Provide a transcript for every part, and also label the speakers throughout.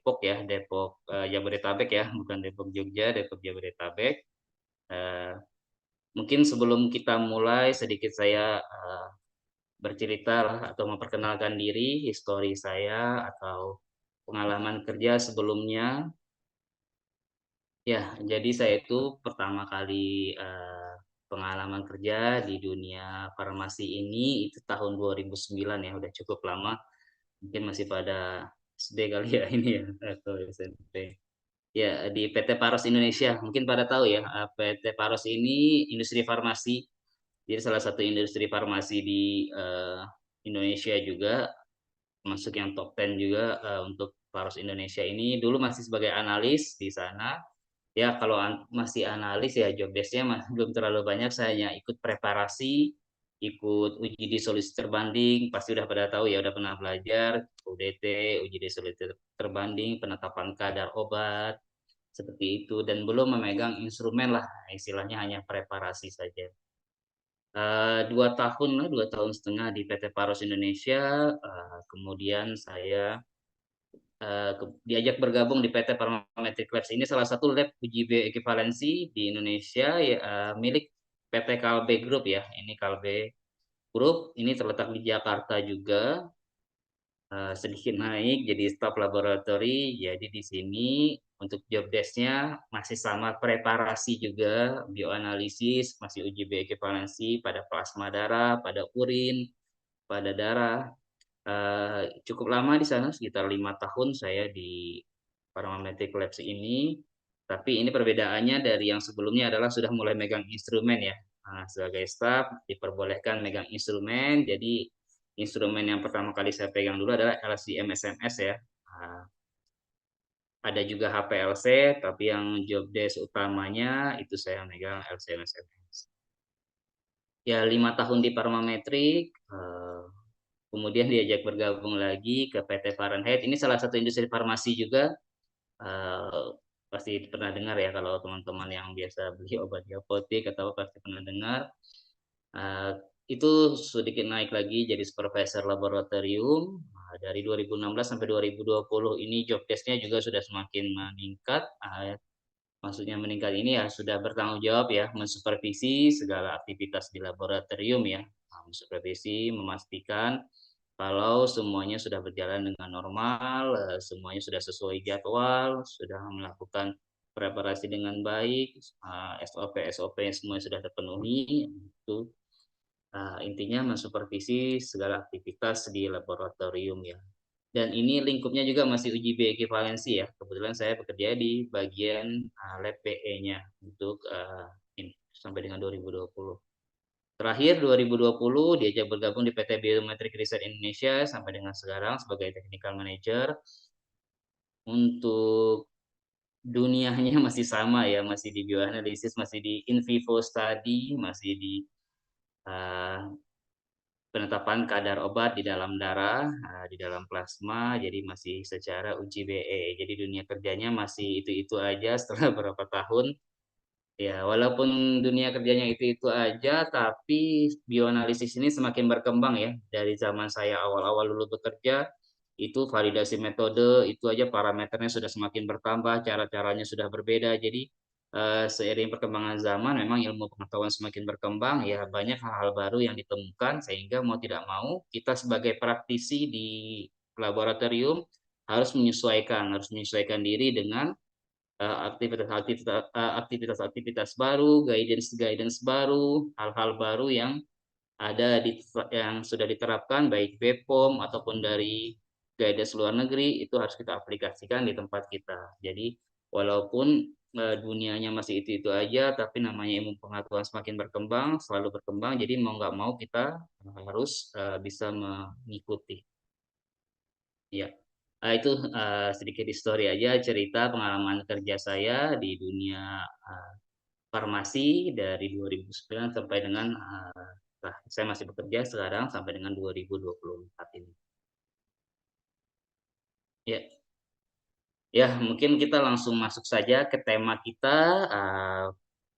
Speaker 1: Depok ya, Depok Jabodetabek ya, bukan Depok Jogja, Depok Jabodetabek. Eh, Mungkin sebelum kita mulai sedikit saya bercerita lah atau memperkenalkan diri, histori saya atau pengalaman kerja sebelumnya. Ya, jadi saya itu pertama kali pengalaman kerja di dunia farmasi ini itu tahun 2009 ya, udah cukup lama. Mungkin masih pada SD kali ya ini ya atau SMP. Ya, di PT Paros Indonesia. Mungkin pada tahu ya, PT Paros ini industri farmasi. Jadi salah satu industri farmasi di Indonesia juga, masuk yang top 10 juga untuk Paros Indonesia ini. Dulu masih sebagai analis di sana. Ya, kalau masih analis ya job desk-nya belum terlalu banyak. Saya hanya ikut preparasi, ikut uji disolusi terbanding. Pasti udah pada tahu ya, udah pernah belajar UDT, uji disolusi terbanding, penetapan kadar obat, seperti itu. Dan belum memegang instrumen lah, istilahnya hanya preparasi saja. 2 tahun lah, 2 tahun setengah di PT Paros Indonesia. Kemudian saya diajak bergabung di PT Parametric Labs. Ini salah satu lab uji bioekivalensi di Indonesia ya, milik PT Kalbe Group ya. Ini Kalbe Group, ini terletak di Jakarta juga. Sedikit naik jadi staf laboratori. Jadi di sini untuk job desk-nya masih sama, preparasi juga, bioanalisis, masih uji bioekivalensi pada plasma darah, pada urin, pada darah. Cukup lama di sana, sekitar 5 tahun saya di Parametric Labs ini. Tapi ini perbedaannya dari yang sebelumnya adalah sudah mulai megang instrumen ya. Sebagai staff diperbolehkan megang instrumen. Jadi instrumen yang pertama kali saya pegang dulu adalah LCM SMS ya. Nah, ada juga HPLC, tapi yang job desk utamanya itu saya megang LCM SMS. Ya 5 tahun di Parametric, kemudian diajak bergabung lagi ke PT Fahrenheit. Ini salah satu industri farmasi juga. Eh, Pasti pernah dengar ya, kalau teman-teman yang biasa beli obat di apotek atau pasti pernah dengar. Eh, itu sedikit naik lagi jadi supervisor laboratorium. Dari 2016 sampai 2020 ini job desk-nya juga sudah semakin meningkat. Maksudnya meningkat ini ya sudah bertanggung jawab ya, mensupervisi segala aktivitas di laboratorium ya. Mensupervisi, memastikan kalau semuanya sudah berjalan dengan normal, semuanya sudah sesuai jadwal, sudah melakukan preparasi dengan baik, SOP-SOP semua sudah terpenuhi. Itu intinya mensupervisi segala aktivitas di laboratorium ya. Dan ini lingkupnya juga masih uji bioekivalensi ya. Kebetulan saya bekerja di bagian lab PE-nya untuk ini sampai dengan 2020. Terakhir 2020 diajak bergabung di PT Biometric Research Indonesia sampai dengan sekarang sebagai technical manager. Untuk dunianya masih sama ya, masih di bioanalisis, masih di in vivo study, masih di uh, penetapan kadar obat di dalam darah, di dalam plasma, jadi masih secara uji BE. Jadi dunia kerjanya masih itu-itu aja setelah beberapa tahun. Ya, walaupun dunia kerjanya itu-itu aja, tapi bioanalisis ini semakin berkembang ya. Dari zaman saya awal-awal dulu bekerja, itu validasi metode, itu aja parameternya sudah semakin bertambah, cara-caranya sudah berbeda. Jadi seiring perkembangan zaman, memang ilmu pengetahuan semakin berkembang, ya banyak hal-hal baru yang ditemukan, sehingga mau tidak mau kita sebagai praktisi di laboratorium harus menyesuaikan diri dengan aktivitas-aktivitas baru, guidance baru, hal-hal baru yang yang sudah diterapkan baik BPOM ataupun dari guidance luar negeri, itu harus kita aplikasikan di tempat kita. Jadi walaupun dunianya masih itu-itu aja, tapi namanya ilmu pengetahuan semakin berkembang, selalu berkembang. Jadi mau nggak mau kita harus bisa mengikuti. Ya, itu sedikit histori aja, cerita pengalaman kerja saya di dunia uh, farmasi dari 2009 sampai dengan saya masih bekerja sekarang sampai dengan 2024 ini. Ya, ya mungkin kita langsung masuk saja ke tema kita. Uh,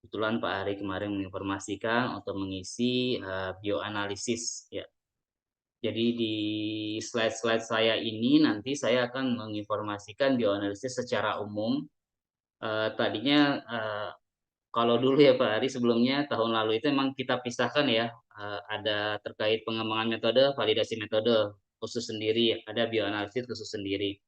Speaker 1: Kebetulan Pak Ari kemarin menginformasikan untuk mengisi bioanalisis. Ya, Jadi di slide-slide saya ini nanti saya akan menginformasikan bioanalisis secara umum. Tadinya kalau dulu ya Pak Ari, sebelumnya tahun lalu itu memang kita pisahkan ya, ada terkait pengembangan metode, validasi metode khusus sendiri, ada bioanalisis khusus sendiri.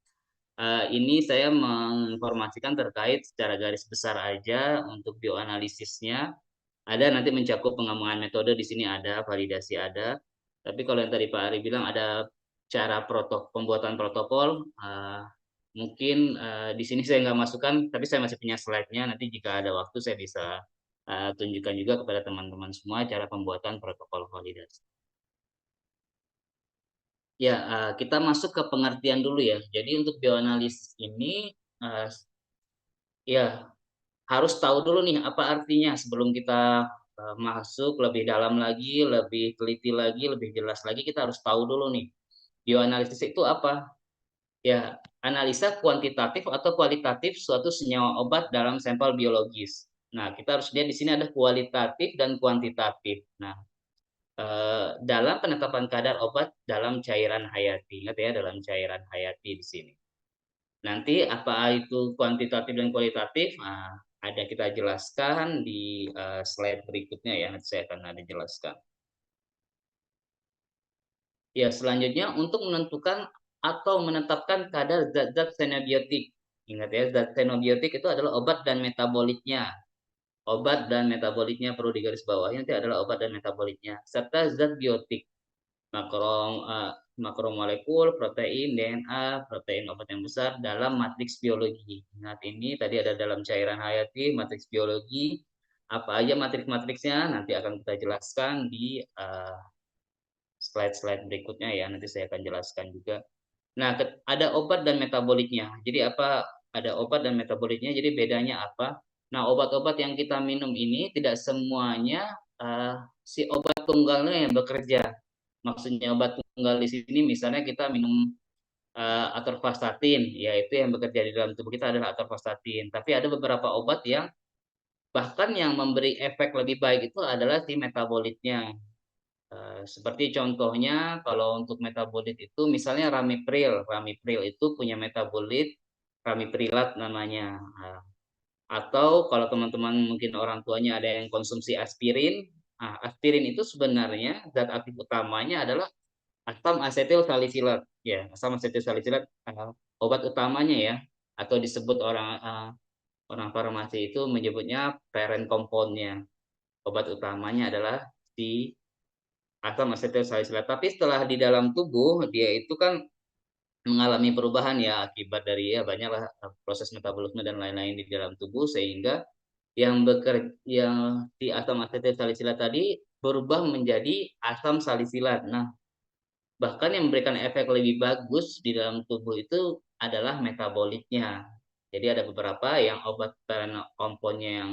Speaker 1: Ini saya menginformasikan terkait secara garis besar aja untuk bioanalisisnya. Ada nanti mencakup pengembangan metode di sini ada, validasi ada. Tapi kalau yang tadi Pak Ari bilang ada cara pembuatan protokol, mungkin di sini saya nggak masukkan, tapi saya masih punya slide-nya. Nanti jika ada waktu saya bisa tunjukkan juga kepada teman-teman semua cara pembuatan protokol validasi. Ya, kita masuk ke pengertian dulu ya. Jadi untuk bioanalisis ini, ya harus tahu dulu nih apa artinya sebelum kita masuk lebih dalam lagi, lebih teliti lagi, lebih jelas lagi, kita harus tahu dulu nih. Bioanalisis itu apa? Ya, analisa kuantitatif atau kualitatif suatu senyawa obat dalam sampel biologis. Nah, kita harus lihat di sini ada kualitatif dan kuantitatif. Nah, dalam penetapan kadar obat dalam cairan hayati. Ingat ya, dalam cairan hayati di sini. Nanti apa itu kuantitatif dan kualitatif? Nah, ada kita jelaskan di slide berikutnya ya. Nanti saya akan ada jelaskan. Ya, selanjutnya untuk menentukan atau menetapkan kadar zat-zat xenobiotik. Ingat ya, zat xenobiotik itu adalah obat dan metabolitnya. Obat dan metabolitnya perlu digarisbawahi nanti adalah obat dan metabolitnya serta zat biotik, makro makromolekul, protein, DNA, protein obat yang besar dalam matriks biologi. Ingat ini tadi ada dalam cairan hayati, matriks biologi. Apa aja matriks-matriksnya nanti akan kita jelaskan di slide-slide berikutnya ya. Nanti saya akan jelaskan juga. Nah, ada obat dan metaboliknya. Jadi apa? Ada obat dan metaboliknya. Jadi bedanya apa? Nah, obat-obat yang kita minum ini tidak semuanya si obat tunggalnya yang bekerja. Maksudnya obat tunggal di sini misalnya kita minum atorvastatin, yaitu yang bekerja di dalam tubuh kita adalah atorvastatin. Tapi ada beberapa obat yang bahkan yang memberi efek lebih baik itu adalah si metabolitnya. Seperti contohnya kalau untuk metabolit itu misalnya ramipril. Ramipril itu punya metabolit ramiprilat namanya. Atau kalau teman-teman mungkin orang tuanya ada yang konsumsi aspirin. Aspirin itu sebenarnya zat aktif utamanya adalah asam asetil salisilat. Ya, asam asetil salisilat obat utamanya ya. Atau disebut orang farmasi itu menyebutnya parent compoundnya. Obat utamanya adalah si asam asetil salisilat. Tapi setelah di dalam tubuh dia itu kan mengalami perubahan ya akibat dari ya banyaklah proses metabolisme dan lain-lain di dalam tubuh sehingga yang di asam asetil salisilat tadi berubah menjadi asam salisilat. Nah, bahkan yang memberikan efek lebih bagus di dalam tubuh itu adalah metabolitnya. Jadi ada beberapa yang obat komponnya yang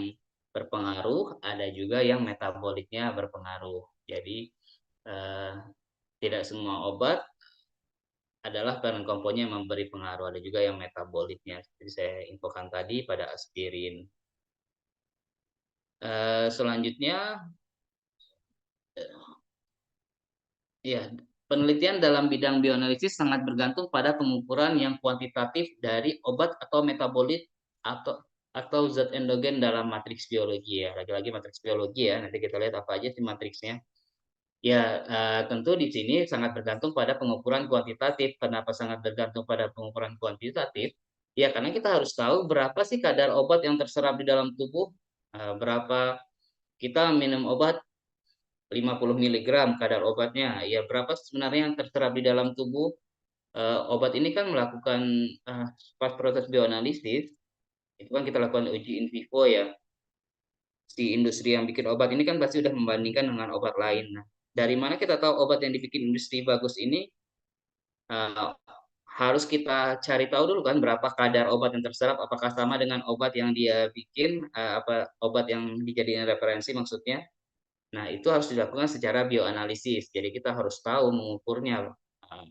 Speaker 1: berpengaruh, ada juga yang metabolitnya berpengaruh. Jadi eh, tidak semua obat adalah parent komponnya yang memberi pengaruh, ada juga yang metabolitnya. Jadi saya infokan tadi pada aspirin. Selanjutnya, ya, penelitian dalam bidang bioanalisis sangat bergantung pada pengukuran yang kuantitatif dari obat atau metabolit atau zat endogen dalam matriks biologi ya. Lagi-lagi matriks biologi ya. Nanti kita lihat apa aja sih matriksnya. Ya, tentu di sini sangat bergantung pada pengukuran kuantitatif. Kenapa sangat bergantung pada pengukuran kuantitatif? Ya, karena kita harus tahu berapa sih kadar obat yang terserap di dalam tubuh, berapa kita minum obat 50 miligram kadar obatnya. Ya, berapa sebenarnya yang terserap di dalam tubuh? Obat ini kan melakukan pas proses bioanalisis, itu kan kita lakukan uji in vivo ya. Si industri yang bikin obat ini kan pasti sudah membandingkan dengan obat lain. Nah, dari mana kita tahu obat yang dibikin industri bagus ini eh, harus kita cari tahu dulu kan berapa kadar obat yang terserap, apakah sama dengan obat yang dia bikin, apa obat yang dijadikan referensi maksudnya. Nah, itu harus dilakukan secara bioanalisis. Jadi kita harus tahu mengukurnya, eh,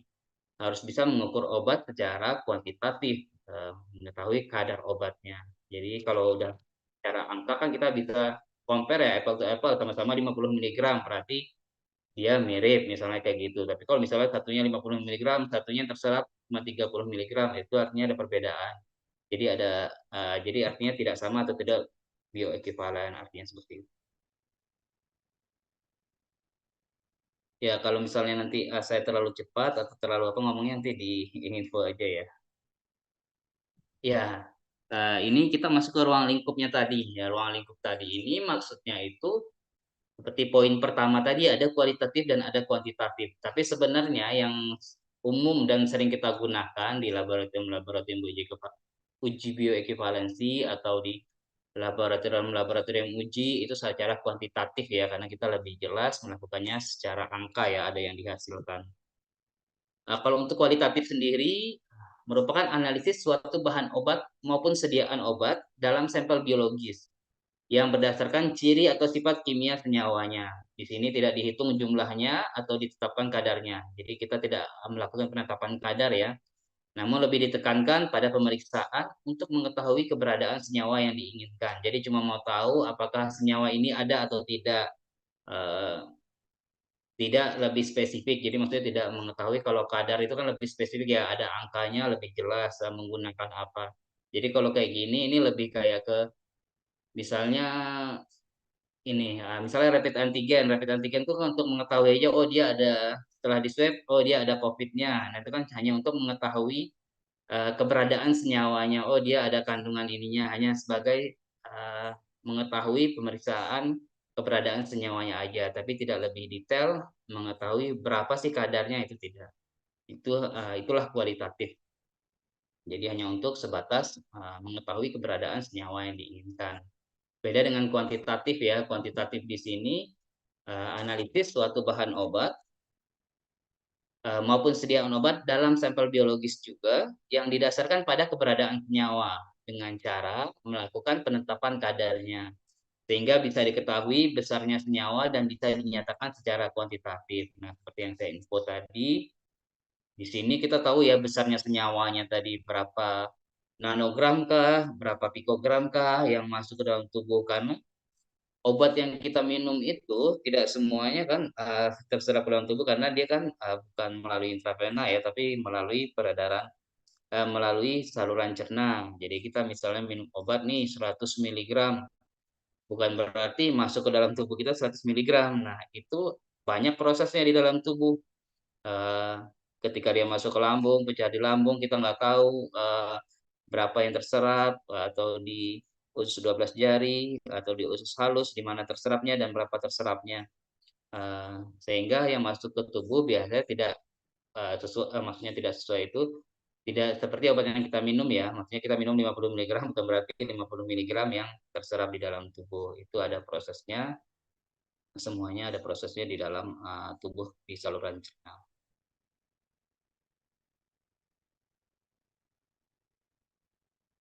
Speaker 1: harus bisa mengukur obat secara kuantitatif, mengetahui kadar obatnya. Jadi kalau udah secara angka kan kita bisa compare ya apple to apple sama-sama 50 miligram, berarti dia mirip misalnya kayak gitu. Tapi kalau misalnya satunya 50 miligram, satunya terserap cuma 30 miligram, itu artinya ada perbedaan. Jadi jadi artinya tidak sama atau tidak bioekuivalen, artinya seperti itu. Ya kalau misalnya nanti saya terlalu cepat atau terlalu apa ngomongnya nanti di info aja ya. Ya, ini kita masuk ke ruang lingkupnya tadi. Ya, ruang lingkup tadi ini maksudnya itu seperti poin pertama tadi ada kualitatif dan ada kuantitatif. Tapi sebenarnya yang umum dan sering kita gunakan di laboratorium uji bioekivalensi atau di laboratorium uji itu secara kuantitatif ya, karena kita lebih jelas melakukannya secara angka ya, ada yang dihasilkan. Nah, kalau untuk kualitatif sendiri merupakan analisis suatu bahan obat maupun sediaan obat dalam sampel biologis yang berdasarkan ciri atau sifat kimia senyawanya. Di sini tidak dihitung jumlahnya atau ditetapkan kadarnya. Jadi kita tidak melakukan penetapan kadar ya, namun lebih ditekankan pada pemeriksaan untuk mengetahui keberadaan senyawa yang diinginkan. Jadi cuma mau tahu apakah senyawa ini ada atau tidak. Eh, Tidak lebih spesifik. Jadi maksudnya tidak mengetahui kalau kadar itu kan lebih spesifik ya, ada angkanya lebih jelas menggunakan apa. Jadi kalau kayak gini ini lebih kayak ke misalnya ini misalnya rapid antigen itu kan untuk mengetahui aja oh dia ada setelah di swab oh dia ada COVID-nya. Nah itu kan hanya untuk mengetahui keberadaan senyawanya oh dia ada kandungan ininya hanya sebagai uh, mengetahui pemeriksaan keberadaan senyawanya aja tapi tidak lebih detail mengetahui berapa sih kadarnya itu tidak. Itulah kualitatif. Jadi hanya untuk sebatas mengetahui keberadaan senyawa yang diinginkan. Beda dengan kuantitatif ya. Kuantitatif di sini analisis suatu bahan obat maupun sediaan obat dalam sampel biologis juga yang didasarkan pada keberadaan senyawa dengan cara melakukan penetapan kadarnya sehingga bisa diketahui besarnya senyawa dan bisa dinyatakan secara kuantitatif. Nah, seperti yang saya info tadi, di sini kita tahu ya besarnya senyawanya tadi berapa nanogram kah, berapa pikogram kah yang masuk ke dalam tubuh karena obat yang kita minum itu tidak semuanya kan terserap ke dalam tubuh karena dia kan bukan melalui intravena ya, tapi melalui peredaran melalui saluran cerna. Jadi kita misalnya minum obat nih 100 miligram, bukan berarti masuk ke dalam tubuh kita 100 miligram. Nah, itu banyak prosesnya di dalam tubuh. Eh, Ketika dia masuk ke lambung, pecah di lambung, kita nggak tahu berapa yang terserap atau di usus 12 jari atau di usus halus di mana terserapnya dan berapa terserapnya. Sehingga yang masuk ke tubuh biasanya tidak sesuai, maksudnya tidak sesuai itu tidak seperti obat yang kita minum ya. Maksudnya kita minum 50 miligram bukan berarti 50 miligram yang terserap di dalam tubuh. Itu ada prosesnya, semuanya ada prosesnya di dalam tubuh di saluran cerna.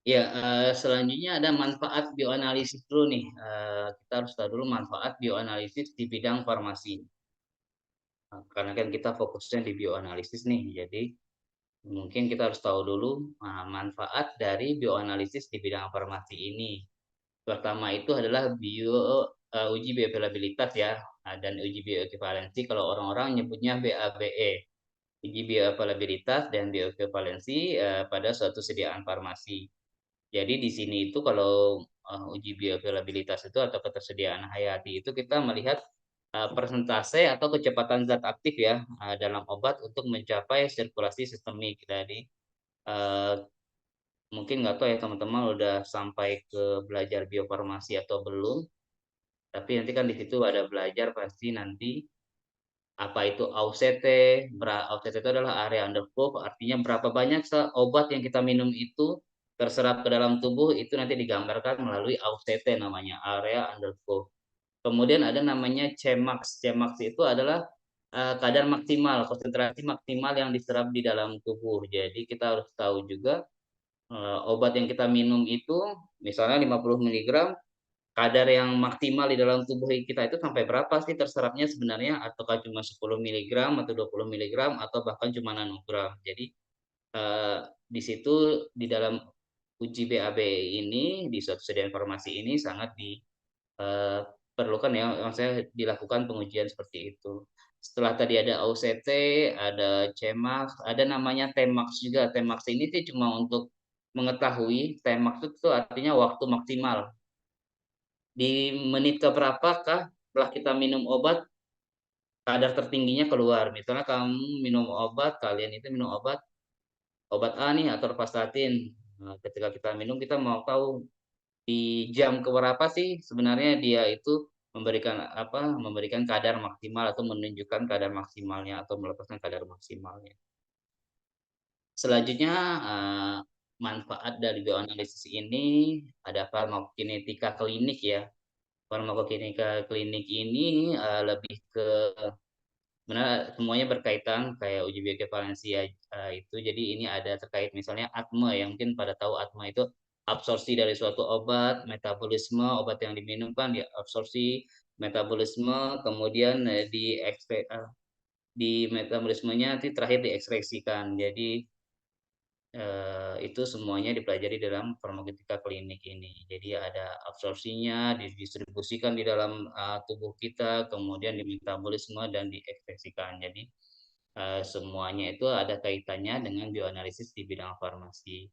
Speaker 1: Ya, selanjutnya ada manfaat bioanalisis dulu nih. Kita harus tahu dulu manfaat bioanalisis di bidang farmasi. Karena kan kita fokusnya di bioanalisis nih, jadi mungkin kita harus tahu dulu manfaat dari bioanalisis di bidang farmasi ini. Pertama itu adalah uji bioavailabilitas ya, dan uji bioekivalensi kalau orang-orang nyebutnya BABE. Uji bioavailabilitas dan bioekivalensi pada suatu sediaan farmasi. Jadi di sini itu kalau uji bioavailabilitas itu atau ketersediaan hayati itu kita melihat persentase atau kecepatan zat aktif ya dalam obat untuk mencapai sirkulasi sistemik. Jadi uh, mungkin nggak tahu ya teman-teman udah sampai ke belajar biofarmasi atau belum. Tapi nanti kan di situ ada belajar pasti nanti apa itu AUCT. AUCT itu adalah area under curve, artinya berapa banyak obat yang kita minum itu terserap ke dalam tubuh itu nanti digambarkan melalui AUCT namanya, area under curve. Kemudian ada namanya Cmax. Cmax itu adalah kadar maksimal, konsentrasi maksimal yang diserap di dalam tubuh. Jadi kita harus tahu juga obat yang kita minum itu misalnya 50 miligram kadar yang maksimal di dalam tubuh kita itu sampai berapa sih terserapnya sebenarnya ataukah cuma 10 miligram atau 20 miligram atau bahkan cuma nanogram. Jadi eh, di situ di dalam uji BAB ini di suatu sediaan informasi ini sangat diperlukan ya maksudnya dilakukan pengujian seperti itu. Setelah tadi ada OCT, ada CMAX, ada namanya Tmax juga. Tmax ini sih cuma untuk mengetahui, Tmax itu artinya waktu maksimal. Di menit keberapakah setelah kita minum obat, kadar tertingginya keluar. Misalnya kamu minum obat, kalian itu minum obat A nih atau vastatin. Nah, ketika kita minum, kita mau tahu di jam keberapa sih sebenarnya dia itu memberikan kadar maksimal atau menunjukkan kadar maksimalnya atau melepaskan kadar maksimalnya. Selanjutnya manfaat dari bioanalisis ini ada farmakokinetika klinik ya. Farmakokinetika klinik ini lebih ke benar semuanya berkaitan kayak uji bioequivalensi ya, itu jadi ini ada terkait misalnya ATME yang mungkin pada tahu ATME itu absorpsi dari suatu obat, metabolisme obat yang diminum kan dia absorpsi, metabolisme, kemudian di metabolismenya nanti terakhir diekspresikan. Jadi itu semuanya dipelajari dalam farmakokinetika klinik ini. Jadi ada absorpsinya, didistribusikan di dalam tubuh kita, kemudian di metabolisme dan diekspresikan. Jadi semuanya itu ada kaitannya dengan bioanalisis di bidang farmasi.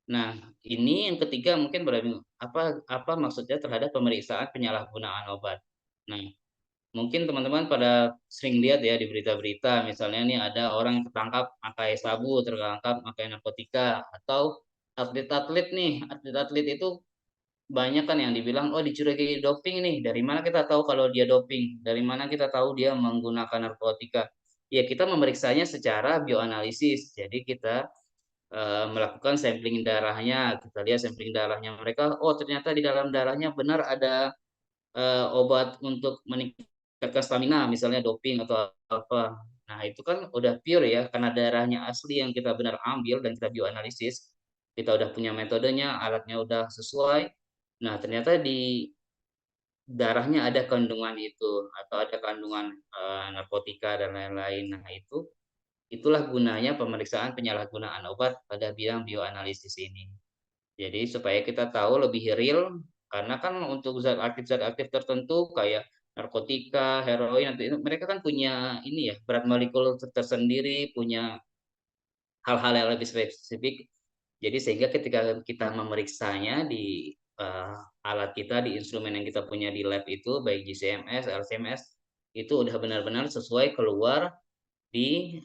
Speaker 1: Nah, ini yang ketiga mungkin berarti apa apa maksudnya terhadap pemeriksaan penyalahgunaan obat. Nah, mungkin teman-teman pada sering lihat ya di berita-berita, misalnya nih ada orang yang tertangkap pakai sabu, tertangkap pakai narkotika, atau atlet-atlet nih, atlet-atlet itu banyak kan yang dibilang, oh dicurigai doping nih, dari mana kita tahu kalau dia doping, dari mana kita tahu dia menggunakan narkotika. Ya kita memeriksanya secara bioanalisis, jadi kita melakukan sampling darahnya, kita lihat sampling darahnya mereka, oh ternyata di dalam darahnya benar ada obat untuk meningkatkan stamina, misalnya doping atau apa. Nah, itu kan udah pure ya, karena darahnya asli yang kita benar ambil dan kita bioanalisis. Kita udah punya metodenya, alatnya udah sesuai. Nah, ternyata di darahnya ada kandungan itu atau ada kandungan narkotika dan lain-lain. Nah, itulah gunanya pemeriksaan penyalahgunaan obat pada bidang bioanalisis ini. Jadi supaya kita tahu lebih real, karena kan untuk zat aktif tertentu kayak narkotika, heroin, mereka kan punya ini ya berat molekul tersendiri, punya hal-hal yang lebih spesifik. Jadi sehingga ketika kita memeriksanya di alat kita, di instrumen yang kita punya di lab itu, baik GCMS, LCMS, itu udah benar-benar sesuai keluar di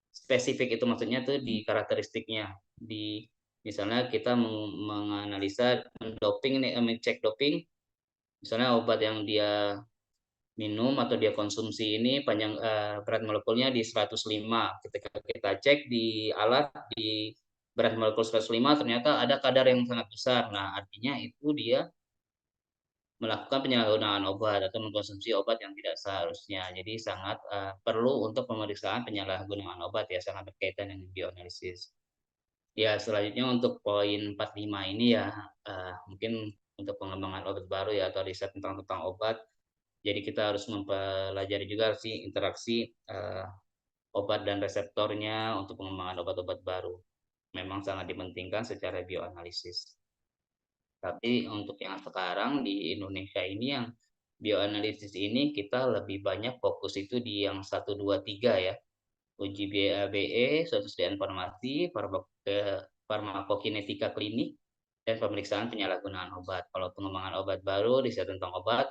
Speaker 1: spesifik itu maksudnya tuh di karakteristiknya di misalnya kita menganalisa doping nih mengecek doping misalnya obat yang dia minum atau dia konsumsi ini panjang berat molekulnya di 105 ketika kita cek di alat di berat molekul 105 ternyata ada kadar yang sangat besar nah artinya itu dia melakukan penyalahgunaan obat atau mengkonsumsi obat yang tidak seharusnya. Jadi sangat perlu untuk pemeriksaan penyalahgunaan obat ya sangat berkaitan dengan bioanalisis. Ya selanjutnya untuk poin 45 ini ya mungkin untuk pengembangan obat baru ya atau riset tentang obat. Jadi kita harus mempelajari juga sih interaksi obat dan reseptornya untuk pengembangan obat-obat baru. Memang sangat dipentingkan secara bioanalisis. Tapi untuk yang sekarang di Indonesia ini yang bioanalisis ini kita lebih banyak fokus itu di yang 1, 2, 3 ya. Uji BABE, suatu sediaan farmasi, farmakokinetika klinik, dan pemeriksaan penyalahgunaan obat. Kalau pengembangan obat baru, riset tentang obat,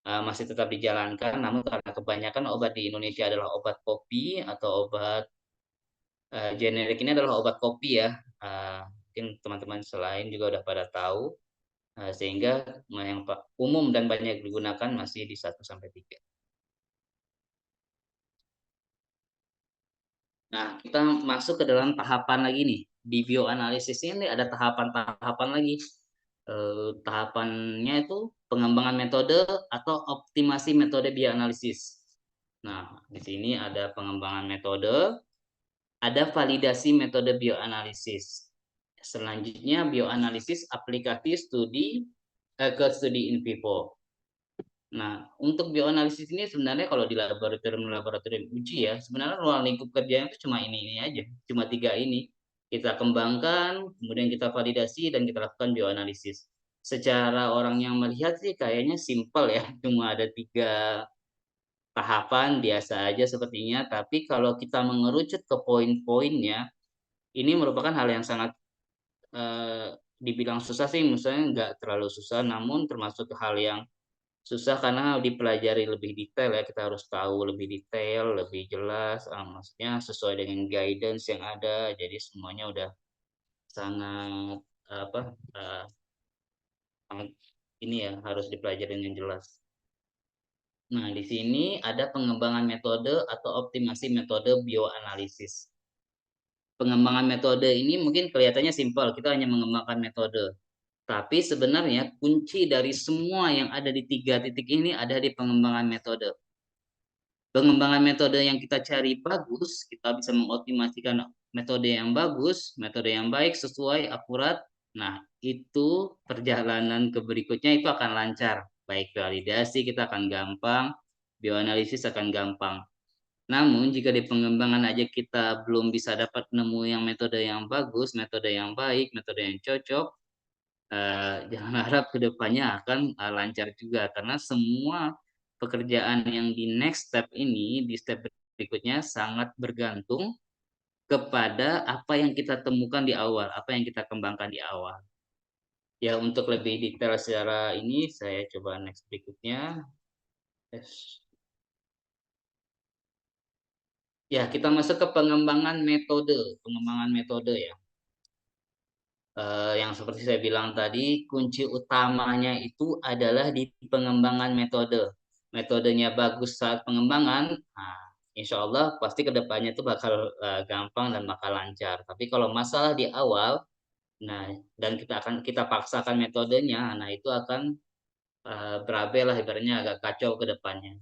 Speaker 1: masih tetap dijalankan, namun karena kebanyakan obat di Indonesia adalah obat kopi atau obat generik ini adalah obat kopi ya. Mungkin teman-teman selain juga udah pada tahu. Sehingga yang umum dan banyak digunakan masih di 1 sampai 3. Nah, kita masuk ke dalam tahapan lagi nih. Di bioanalisis ini ada tahapan-tahapan lagi. Tahapannya itu pengembangan metode atau optimasi metode bioanalisis. Nah, di sini ada pengembangan metode, ada validasi metode bioanalisis. Selanjutnya bioanalisis aplikasi ke studi in vivo. Nah, untuk bioanalisis ini sebenarnya kalau di laboratorium uji ya, sebenarnya ruang lingkup kerjanya itu cuma ini aja, cuma 3 ini. Kita kembangkan, kemudian kita validasi dan kita lakukan bioanalisis. Secara orang yang melihat sih kayaknya simpel ya, cuma ada tahapan biasa aja sepertinya, tapi kalau kita mengerucut ke poin-poinnya, ini merupakan hal yang sangat dibilang susah sih, misalnya nggak terlalu susah, namun termasuk hal yang susah karena dipelajari lebih detail ya, kita harus tahu lebih detail, lebih jelas, maksudnya sesuai dengan guidance yang ada, jadi semuanya udah sangat apa sangat ini ya harus dipelajari dengan jelas. Nah, di sini ada pengembangan metode atau optimasi metode bioanalisis. Pengembangan metode ini mungkin kelihatannya simpel, kita hanya mengembangkan metode. Tapi sebenarnya kunci dari semua yang ada di 3 titik ini ada di pengembangan metode. Pengembangan metode yang kita cari bagus, kita bisa mengoptimasikan metode yang bagus, metode yang baik, sesuai, akurat. Nah, itu perjalanan ke berikutnya itu akan lancar. Baik validasi kita akan gampang, bioanalisis akan gampang. Namun, jika di pengembangan aja kita belum bisa dapat nemu yang metode yang bagus, metode yang baik, metode yang cocok, jangan harap kedepannya akan lancar juga karena semua pekerjaan yang di next step ini, di step berikutnya sangat bergantung kepada apa yang kita temukan di awal, apa yang kita kembangkan di awal. Ya, untuk lebih detail secara ini, saya coba next berikutnya. Yes. Ya, kita masuk ke pengembangan metode ya. Yang seperti saya bilang tadi, kunci utamanya itu adalah di pengembangan metode. Metodenya bagus saat pengembangan, nah, insya Allah pasti kedepannya itu bakal gampang dan bakal lancar. Tapi kalau masalah di awal, nah dan kita paksakan metodenya, nah itu akan berabe lah ibaratnya agak kacau ke depannya.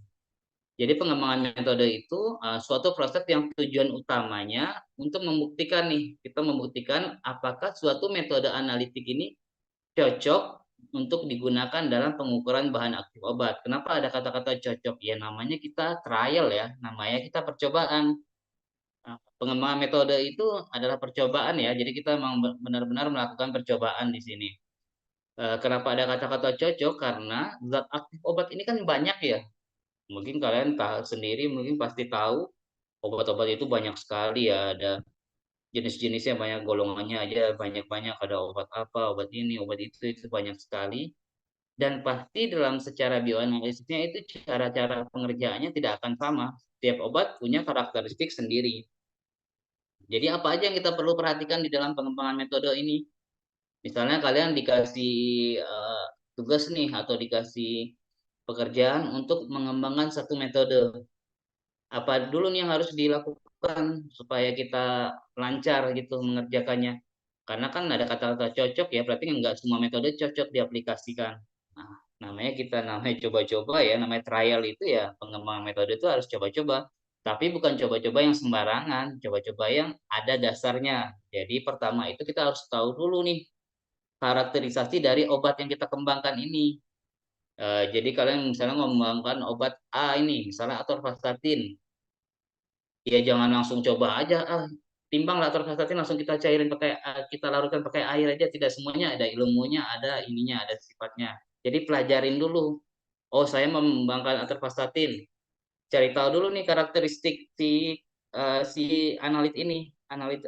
Speaker 1: Jadi pengembangan metode itu suatu proses yang tujuan utamanya untuk membuktikan nih, kita membuktikan apakah suatu metode analitik ini cocok untuk digunakan dalam pengukuran bahan aktif obat. Kenapa ada kata-kata cocok? Ya namanya kita trial ya, namanya kita percobaan. Nah, pengembangan metode itu adalah percobaan ya, jadi kita memang benar-benar melakukan percobaan di sini. Kenapa ada kata-kata cocok? Karena zat aktif obat ini kan banyak ya. Mungkin kalian tahu sendiri, mungkin pasti tahu obat-obat itu banyak sekali ya, ada jenis-jenisnya banyak golongannya aja banyak-banyak ada obat apa, obat ini, obat itu banyak sekali. Dan pasti dalam secara bioanalisisnya itu cara-cara pengerjaannya tidak akan sama. Setiap obat punya karakteristik sendiri. Jadi apa aja yang kita perlu perhatikan di dalam pengembangan metode ini? Misalnya kalian dikasih tugas nih atau dikasih pekerjaan untuk mengembangkan satu metode. Apa dulu nih yang harus dilakukan supaya kita lancar gitu mengerjakannya? Karena kan ada kata-kata cocok ya, berarti nggak semua metode cocok diaplikasikan. Nah, namanya coba-coba ya, namanya trial itu ya, pengembangan metode itu harus coba-coba. Tapi bukan coba-coba yang sembarangan, coba-coba yang ada dasarnya. Jadi pertama itu kita harus tahu dulu nih karakterisasi dari obat yang kita kembangkan ini. Jadi kalian misalnya mengembangkan obat A ini, misalnya atorvastatin, ya jangan langsung coba aja timbang lah atorvastatin langsung kita cairin pakai kita larutkan pakai air aja, tidak semuanya ada ilmunya, ada ininya, ada sifatnya. Jadi pelajarin dulu, oh saya mengembangkan atorvastatin, cari tahu dulu nih karakteristik si analit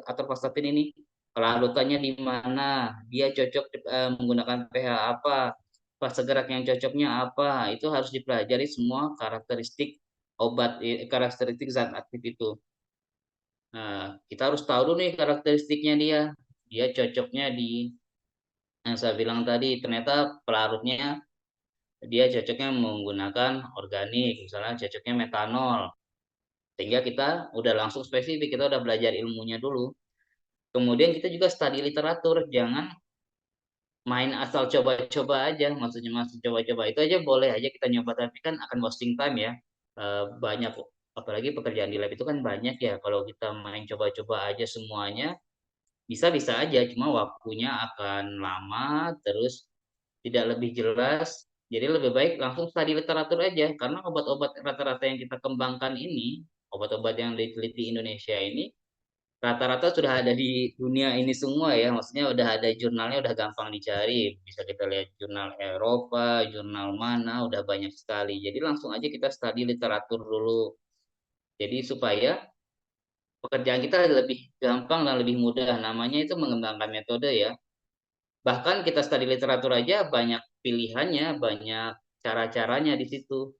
Speaker 1: atorvastatin ini, larutannya di mana, dia cocok menggunakan pH apa, fase gerak yang cocoknya apa, itu harus dipelajari semua karakteristik obat, karakteristik zat aktif itu. Nah, kita harus tahu dulu nih karakteristiknya dia. Dia cocoknya di yang saya bilang tadi, ternyata pelarutnya dia cocoknya menggunakan organik, misalnya cocoknya metanol. Sehingga kita udah langsung spesifik, kita udah belajar ilmunya dulu. Kemudian kita juga studi literatur, jangan main asal coba-coba aja. Maksudnya masih coba-coba itu aja boleh aja kita nyoba, tapi kan akan wasting time ya. Banyak, apalagi pekerjaan di lab itu kan banyak ya. Kalau kita main coba-coba aja semuanya, bisa-bisa aja, cuma waktunya akan lama, terus tidak lebih jelas. Jadi lebih baik langsung studi literatur aja, karena obat-obat rata-rata yang kita kembangkan ini, obat-obat yang diteliti Indonesia ini, rata-rata sudah ada di dunia ini semua ya, maksudnya udah ada jurnalnya, udah gampang dicari, bisa kita lihat jurnal Eropa, jurnal mana, udah banyak sekali. Jadi langsung aja kita study literatur dulu. Jadi supaya pekerjaan kita lebih gampang dan lebih mudah. Namanya itu mengembangkan metode ya. Bahkan kita studi literatur aja banyak pilihannya, banyak cara-caranya di situ.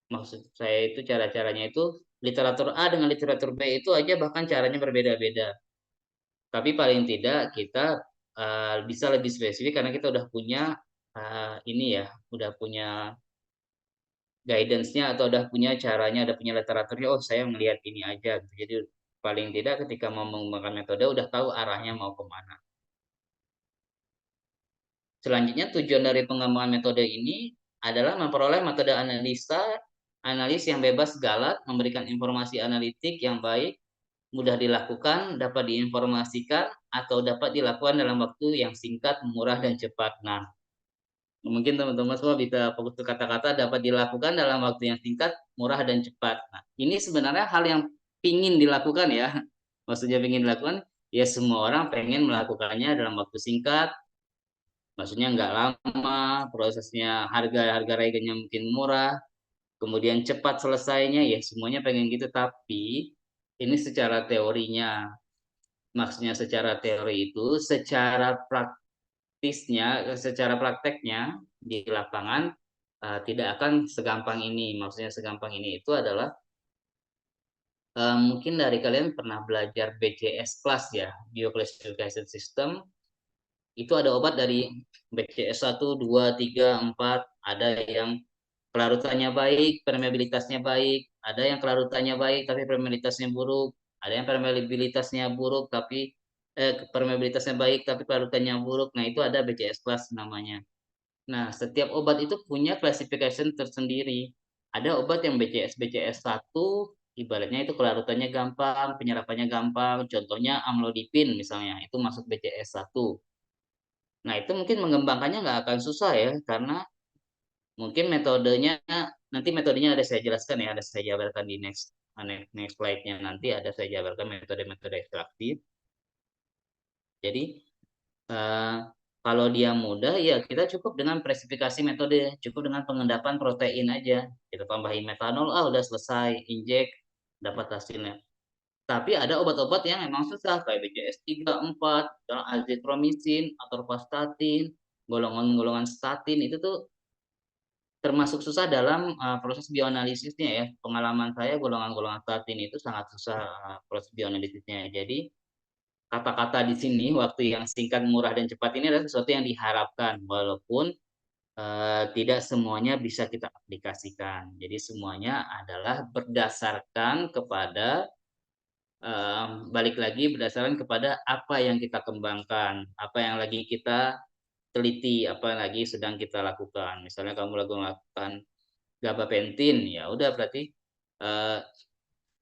Speaker 1: Maksud saya itu cara-caranya itu literatur A dengan literatur B itu aja bahkan caranya berbeda-beda. Tapi paling tidak kita bisa lebih spesifik karena kita udah punya ini ya, udah punya guidance-nya atau udah punya caranya, udah punya literaturnya. Oh, saya melihat ini aja gitu. Jadi paling tidak ketika mau mengembangkan metode udah tahu arahnya mau kemana. Selanjutnya tujuan dari pengembangan metode ini adalah memperoleh metode analis yang bebas galak, memberikan informasi analitik yang baik, mudah dilakukan, dapat diinformasikan, atau dapat dilakukan dalam waktu yang singkat, murah, dan cepat. Nah, mungkin teman-teman semua bisa fokus ke kata-kata dapat dilakukan dalam waktu yang singkat, murah, dan cepat. Nah, ini sebenarnya hal yang pingin dilakukan ya. Maksudnya pingin dilakukan, ya semua orang pengen melakukannya dalam waktu singkat, maksudnya nggak lama, prosesnya harga reganya mungkin murah, kemudian cepat selesainya, ya semuanya pengen gitu. Tapi ini secara teorinya, maksudnya secara teori itu, secara praktisnya, secara prakteknya di lapangan tidak akan segampang ini. Maksudnya segampang ini itu adalah mungkin dari kalian pernah belajar BCS Class ya, Bioclassification System. Itu ada obat dari BCS 1, 2, 3, 4, ada yang kelarutannya baik, permeabilitasnya baik, ada yang kelarutannya baik tapi permeabilitasnya buruk, ada yang permeabilitasnya buruk tapi permeabilitasnya baik tapi kelarutannya buruk. Nah, itu ada BCS class namanya. Nah, setiap obat itu punya classification tersendiri. Ada obat yang BCS 1 ibaratnya itu kelarutannya gampang, penyerapannya gampang. Contohnya amlodipin misalnya, itu masuk BCS 1. Nah, itu mungkin mengembangkannya nggak akan susah ya, karena mungkin metodenya, nanti metodenya ada saya jelaskan ya, ada saya jabarkan di next slide-nya, nanti ada saya jabarkan metode-metode ekstraktif. Jadi, eh, kalau dia mudah, ya kita cukup dengan presifikasi metode, cukup dengan pengendapan protein aja. Kita tambahin metanol, udah selesai, injek, dapat hasilnya. Tapi ada obat-obat yang memang susah, kayak BCS 3, 4, azitromisin, atorvastatin, golongan-golongan statin, itu tuh termasuk susah dalam proses bioanalisisnya ya. Pengalaman saya golongan-golongan statin itu sangat susah proses bioanalisisnya. Jadi kata-kata di sini waktu yang singkat, murah, dan cepat ini adalah sesuatu yang diharapkan walaupun tidak semuanya bisa kita aplikasikan. Jadi semuanya adalah berdasarkan kepada balik lagi berdasarkan kepada apa yang kita kembangkan, apa yang lagi kita teliti, apa yang lagi sedang kita lakukan. Misalnya kamu lagi melakukan gabapentin, ya udah berarti eh,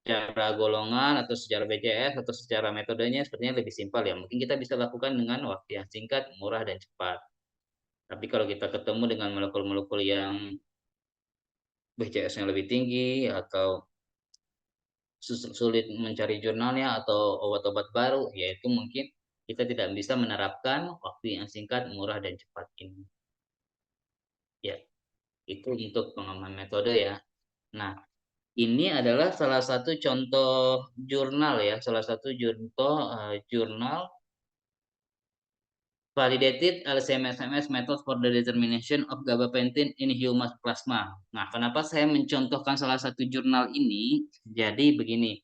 Speaker 1: secara golongan atau secara BCS atau secara metodenya sepertinya lebih simpel ya. Mungkin kita bisa lakukan dengan waktu yang singkat, murah, dan cepat. Tapi kalau kita ketemu dengan molekul-molekul yang BCS-nya lebih tinggi atau sulit mencari jurnalnya atau obat-obat baru, yaitu mungkin kita tidak bisa menerapkan waktu yang singkat, murah, dan cepat ini. Ya, itu untuk pengembangan metode ya. Nah, ini adalah salah satu contoh jurnal ya, salah satu contoh jurnal Validated LC-MS Method for the Determination of Gabapentin in Human Plasma. Nah, kenapa saya mencontohkan salah satu jurnal ini? Jadi begini,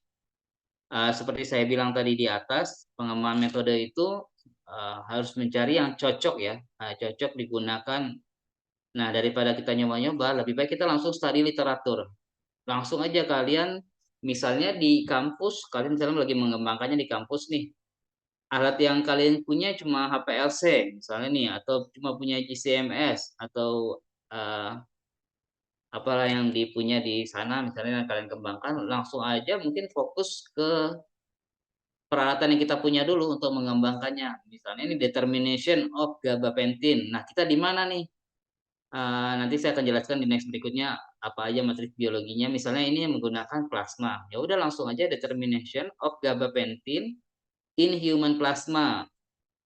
Speaker 1: seperti saya bilang tadi di atas, pengembangan metode itu harus mencari yang cocok ya, cocok digunakan. Nah, daripada kita nyoba-nyoba, lebih baik kita langsung study literatur. Langsung aja kalian, misalnya di kampus, kalian misalnya lagi mengembangkannya di kampus nih, alat yang kalian punya cuma HPLC misalnya nih, atau cuma punya GCMS, atau uh, apalah yang dipunya di sana misalnya yang kalian kembangkan, langsung aja mungkin fokus ke peralatan yang kita punya dulu untuk mengembangkannya. Misalnya ini determination of gabapentin. Nah, kita di mana nih? Nanti saya akan jelaskan di next berikutnya apa aja matris biologinya. Misalnya ini yang menggunakan plasma. Ya udah langsung aja determination of gabapentin in human plasma.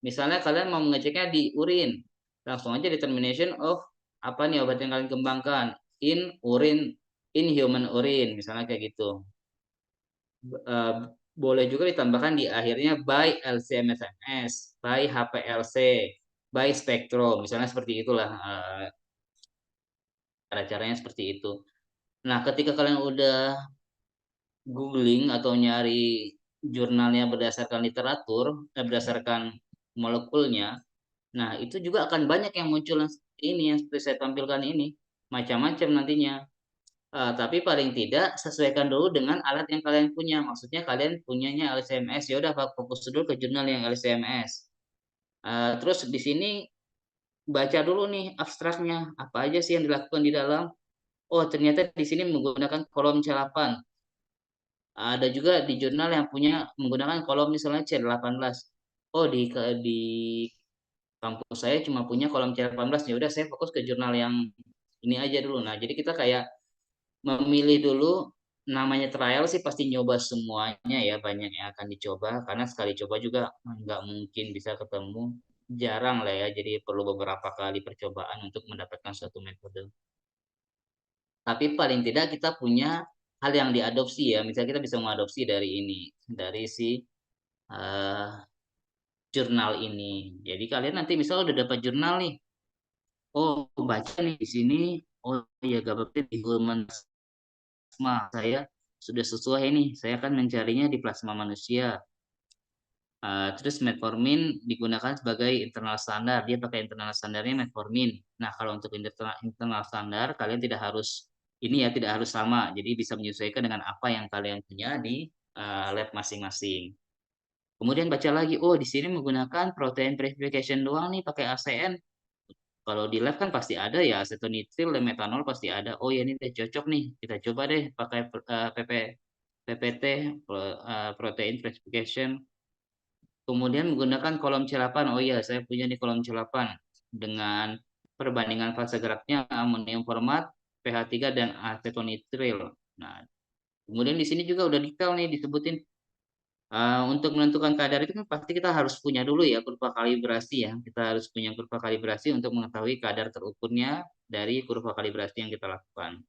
Speaker 1: Misalnya kalian mau mengeceknya di urin, langsung aja determination of apa nih obat yang kalian kembangkan in urin, in human urine, misalnya kayak gitu. Eh, Boleh juga ditambahkan di akhirnya by LCMSMS, by HPLC, by spektrum, misalnya seperti itulah, cara-caranya seperti itu. Nah, ketika kalian udah googling atau nyari jurnalnya berdasarkan literatur, berdasarkan molekulnya, nah itu juga akan banyak yang muncul ini yang seperti saya tampilkan ini, macam-macam nantinya. Tapi paling tidak sesuaikan dulu dengan alat yang kalian punya. Maksudnya kalian punyanya LCMS, ya udah fokus dulu ke jurnal yang LCMS. Terus di sini baca dulu nih abstraknya, apa aja sih yang dilakukan di dalam. Oh, ternyata di sini menggunakan kolom C8. Ada juga di jurnal yang punya menggunakan kolom misalnya C18. Oh, di kampus saya cuma punya kolom C18. Ya udah saya fokus ke jurnal yang ini aja dulu. Nah, jadi kita kayak memilih dulu, namanya trial sih pasti nyoba semuanya ya, banyak yang akan dicoba karena sekali coba juga nggak mungkin bisa ketemu, jarang lah ya, jadi perlu beberapa kali percobaan untuk mendapatkan suatu metode. Tapi paling tidak kita punya hal yang diadopsi ya, misalnya kita bisa mengadopsi dari ini, dari si eh, jurnal ini. Jadi kalian nanti misalnya udah dapat jurnal nih, oh baca nih di sini, oh ya gak apa-apa di halaman plasma saya sudah sesuai nih, saya akan mencarinya di plasma manusia. Terus metformin digunakan sebagai internal standar, dia pakai internal standarnya metformin. Nah, kalau untuk internal standar kalian tidak harus ini ya, tidak harus sama, jadi bisa menyesuaikan dengan apa yang kalian punya di lab masing-masing. Kemudian baca lagi, oh di sini menggunakan protein purification doang nih pakai ASN. Kalau di lab kan pasti ada ya acetonitril dan metanol pasti ada. Oh ya ini deh cocok nih. Kita coba deh pakai PPT, protein purification. Kemudian menggunakan kolom C8. Oh iya, saya punya nih kolom C8 dengan perbandingan fase geraknya amonium format, pH 3 dan acetonitril. Nah, kemudian di sini juga udah detail nih disebutin. Untuk menentukan kadar itu kan pasti kita harus punya dulu ya kurva kalibrasi ya. Kita harus punya kurva kalibrasi untuk mengetahui kadar terukurnya dari kurva kalibrasi yang kita lakukan.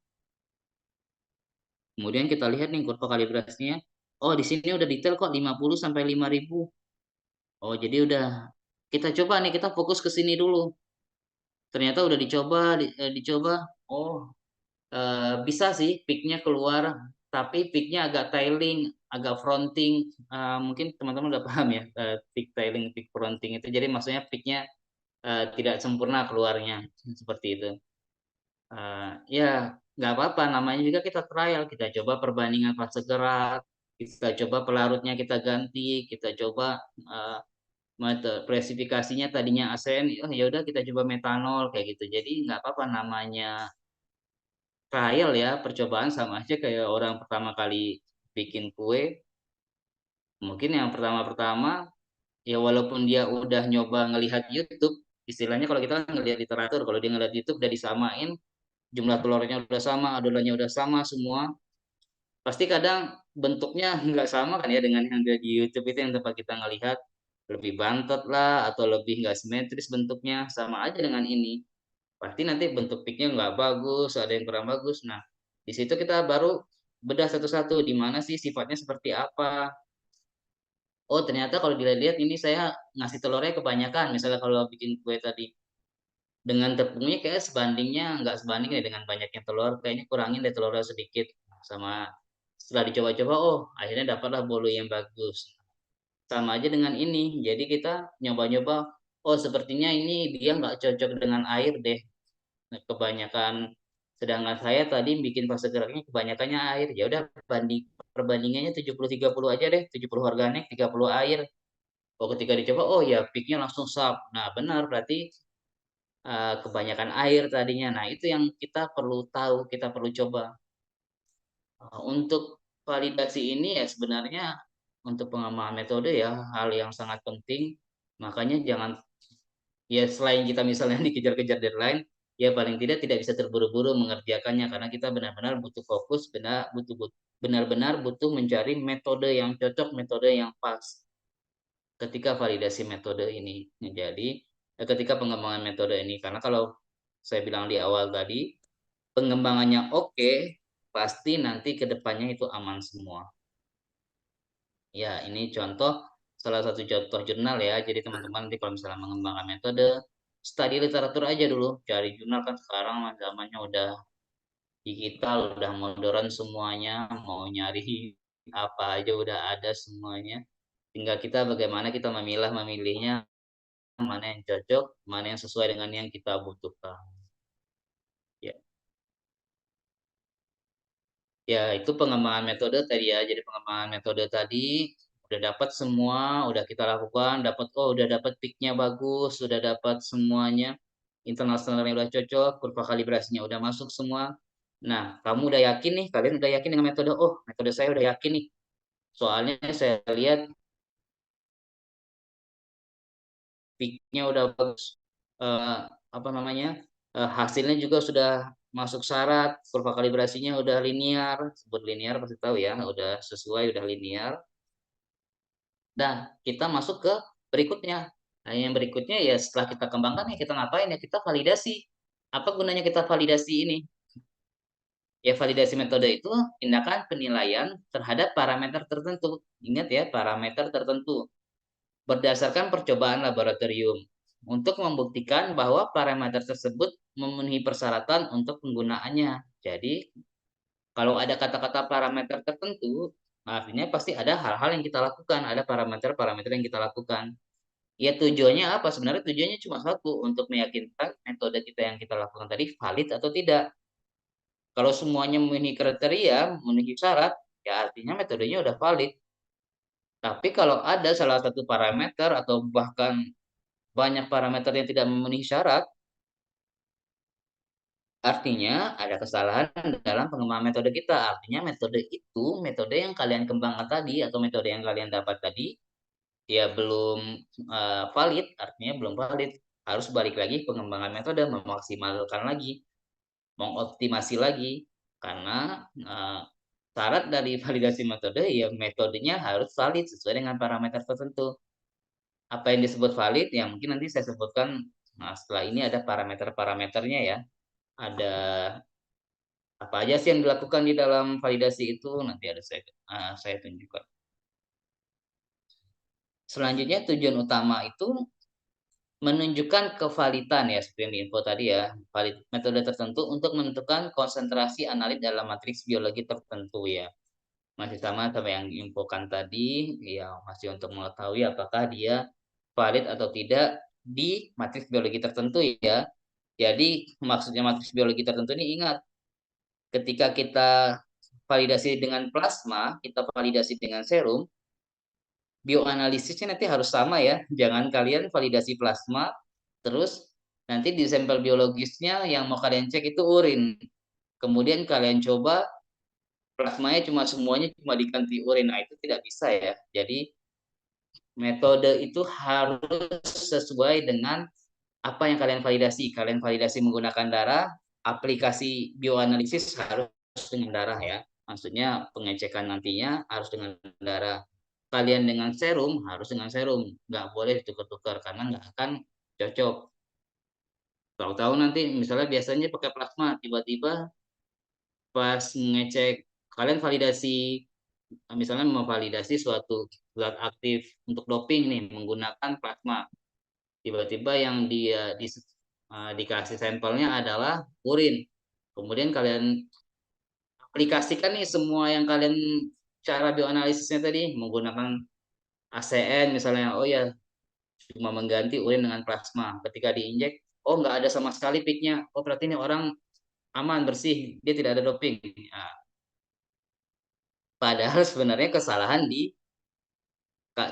Speaker 1: Kemudian kita lihat nih kurva kalibrasinya. Oh, di sini udah detail kok 50 sampai 5000. Oh, jadi udah kita coba nih, kita fokus ke sini dulu. Ternyata udah dicoba, dicoba. Oh, bisa sih peaknya keluar, tapi peaknya agak tailing, agak fronting. Mungkin teman-teman udah paham ya, peak tailing, peak fronting itu. Jadi maksudnya peaknya tidak sempurna keluarnya, seperti itu. Ya, nggak apa-apa, namanya juga kita trial, kita coba perbandingan fase gerak, kita coba pelarutnya kita ganti, kita coba uh, spesifikasinya tadinya ASEAN, oh ya udah kita coba metanol kayak gitu. Jadi nggak apa-apa, namanya trial ya, percobaan, sama aja kayak orang pertama kali bikin kue. Mungkin yang pertama-pertama ya walaupun dia udah nyoba ngelihat YouTube, istilahnya kalau kita kan ngelihat literatur, kalau dia ngelihat YouTube udah disamain, jumlah telurnya udah sama, adonannya udah sama semua, pasti kadang bentuknya nggak sama kan ya dengan yang di YouTube itu, yang tempat kita ngelihat lebih bantet lah atau lebih nggak simetris bentuknya, sama aja dengan ini. Pasti nanti bentuk picknya nggak bagus, ada yang kurang bagus. Nah, di situ kita baru bedah satu-satu, di mana sih sifatnya seperti apa. Oh, ternyata kalau dilihat ini saya ngasih telurnya kebanyakan. Misalnya kalau bikin kue tadi dengan tepungnya kayak sebandingnya nggak sebanding ya dengan banyaknya telur, kayaknya kurangin deh telurnya sedikit. Sama setelah dicoba-coba, oh akhirnya dapatlah bolu yang bagus. Sama aja dengan ini. Jadi kita nyoba-nyoba, oh sepertinya ini dia nggak cocok dengan air deh. Nah, kebanyakan, sedangkan saya tadi bikin fase geraknya kebanyakannya air, ya udah perbandingannya 70-30 aja deh, 70 organik 30 air. Oh ketika dicoba, oh ya peaknya langsung sub. Nah benar, berarti kebanyakan air tadinya. Nah itu yang kita perlu tahu, kita perlu coba. Untuk validasi ini ya sebenarnya untuk pengembangan metode ya hal yang sangat penting. Makanya jangan, ya selain kita misalnya dikejar-kejar deadline, ya paling tidak bisa terburu-buru mengerjakannya karena kita benar-benar butuh fokus, benar-benar butuh mencari metode yang cocok, metode yang pas. ketika validasi metode ini. Jadi, ketika pengembangan metode ini, karena kalau saya bilang di awal tadi, pengembangannya oke, pasti nanti ke depannya itu aman semua. Ya, ini contoh, salah satu contoh jurnal ya. Jadi teman-teman nanti kalau misalnya mengembangkan metode, study literatur aja dulu. Cari jurnal kan sekarang zamannya udah digital, udah modern semuanya. Mau nyari apa aja udah ada semuanya. Tinggal kita bagaimana kita memilihnya, mana yang cocok, mana yang sesuai dengan yang kita butuhkan. Ya, ya itu pengembangan metode tadi ya. Jadi pengembangan metode tadi udah dapat semua, udah kita lakukan, dapat udah dapat peaknya bagus, sudah dapat semuanya, internal standarnya udah cocok, kurva kalibrasinya udah masuk semua. Nah, kamu udah yakin nih, kalian udah yakin dengan metode, oh metode saya udah yakin nih. Soalnya saya lihat peaknya udah bagus, eh, apa namanya, hasilnya juga sudah masuk syarat, kurva kalibrasinya udah linear, sebut linear pasti tahu ya, udah sesuai, udah linear. Nah, kita masuk ke berikutnya. Nah, yang berikutnya ya setelah kita kembangkan ya kita ngapain ya? Kita validasi. Apa gunanya kita validasi ini? Ya validasi metode itu tindakan penilaian terhadap parameter tertentu. Ingat ya, parameter tertentu berdasarkan percobaan laboratorium untuk membuktikan bahwa parameter tersebut memenuhi persyaratan untuk penggunaannya. Jadi, kalau ada kata-kata parameter tertentu, artinya pasti ada hal-hal yang kita lakukan, ada parameter-parameter yang kita lakukan. Ya tujuannya apa? Sebenarnya tujuannya cuma satu, untuk meyakinkan metode kita yang kita lakukan tadi valid atau tidak. Kalau semuanya memenuhi kriteria, memenuhi syarat, ya artinya metodenya udah valid. Tapi kalau ada salah satu parameter atau bahkan banyak parameter yang tidak memenuhi syarat, artinya ada kesalahan dalam pengembangan metode kita. Artinya metode itu, metode yang kalian kembangkan tadi atau metode yang kalian dapat tadi, ya belum valid, artinya belum valid. Harus balik lagi pengembangan metode, memaksimalkan lagi, mengoptimasi lagi. Karena syarat dari validasi metode, ya metodenya harus valid sesuai dengan parameter tertentu. Apa yang disebut valid, ya mungkin nanti saya sebutkan. Nah, setelah ini ada parameter-parameternya ya. Ada apa aja sih yang dilakukan di dalam validasi itu, nanti ada saya tunjukkan. Selanjutnya tujuan utama itu menunjukkan kevalidan ya, seperti yang info tadi ya, valid metode tertentu untuk menentukan konsentrasi analit dalam matriks biologi tertentu ya. Masih sama yang infokan tadi, ya masih untuk mengetahui apakah dia valid atau tidak di matriks biologi tertentu ya. Jadi maksudnya matriks biologi tertentu ini, ingat, ketika kita validasi dengan plasma, kita validasi dengan serum, bioanalisisnya nanti harus sama ya. Jangan kalian validasi plasma, terus nanti di sampel biologisnya yang mau kalian cek itu urin. Kemudian kalian coba plasmanya semuanya cuma diganti urin. Nah, itu tidak bisa ya. Jadi metode itu harus sesuai dengan apa yang kalian validasi. Kalian validasi menggunakan darah, aplikasi bioanalisis harus dengan darah ya. Maksudnya pengecekan nantinya harus dengan darah. Kalian dengan serum harus dengan serum. Nggak boleh ditukar-tukar karena nggak akan cocok. Tahu-tahu nanti misalnya biasanya pakai plasma, tiba-tiba pas ngecek, kalian validasi, misalnya memvalidasi suatu zat aktif untuk doping nih menggunakan plasma. Tiba-tiba yang dikasih sampelnya adalah urin. Kemudian kalian aplikasikan nih semua yang kalian cara bioanalisisnya tadi menggunakan ACN misalnya. Oh ya, cuma mengganti urin dengan plasma. Ketika diinjek, oh nggak ada sama sekali peaknya. Oh berarti ini orang aman, bersih, dia tidak ada doping. Nah, padahal sebenarnya kesalahan di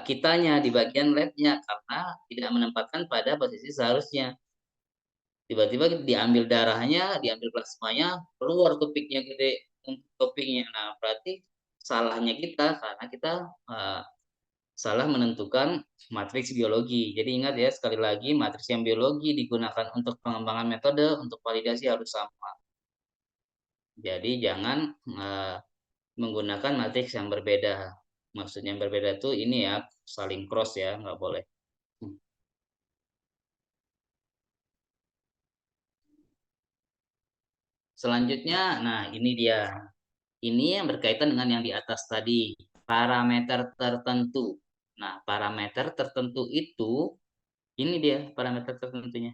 Speaker 1: kitanya, di bagian labnya, karena tidak menempatkan pada posisi seharusnya. Tiba-tiba diambil darahnya, diambil plasmanya, keluar topiknya gede untuk topiknya. Nah, berarti salahnya kita karena kita uh, salah menentukan matriks biologi. Jadi ingat ya, sekali lagi matriks yang biologi digunakan untuk pengembangan metode, untuk validasi harus sama. Jadi jangan menggunakan matriks yang berbeda. Maksudnya yang berbeda tuh ini ya, saling cross ya, nggak boleh. Selanjutnya, nah ini dia. Ini yang berkaitan dengan yang di atas tadi, parameter tertentu. Nah, parameter tertentu itu, ini dia parameter tertentunya.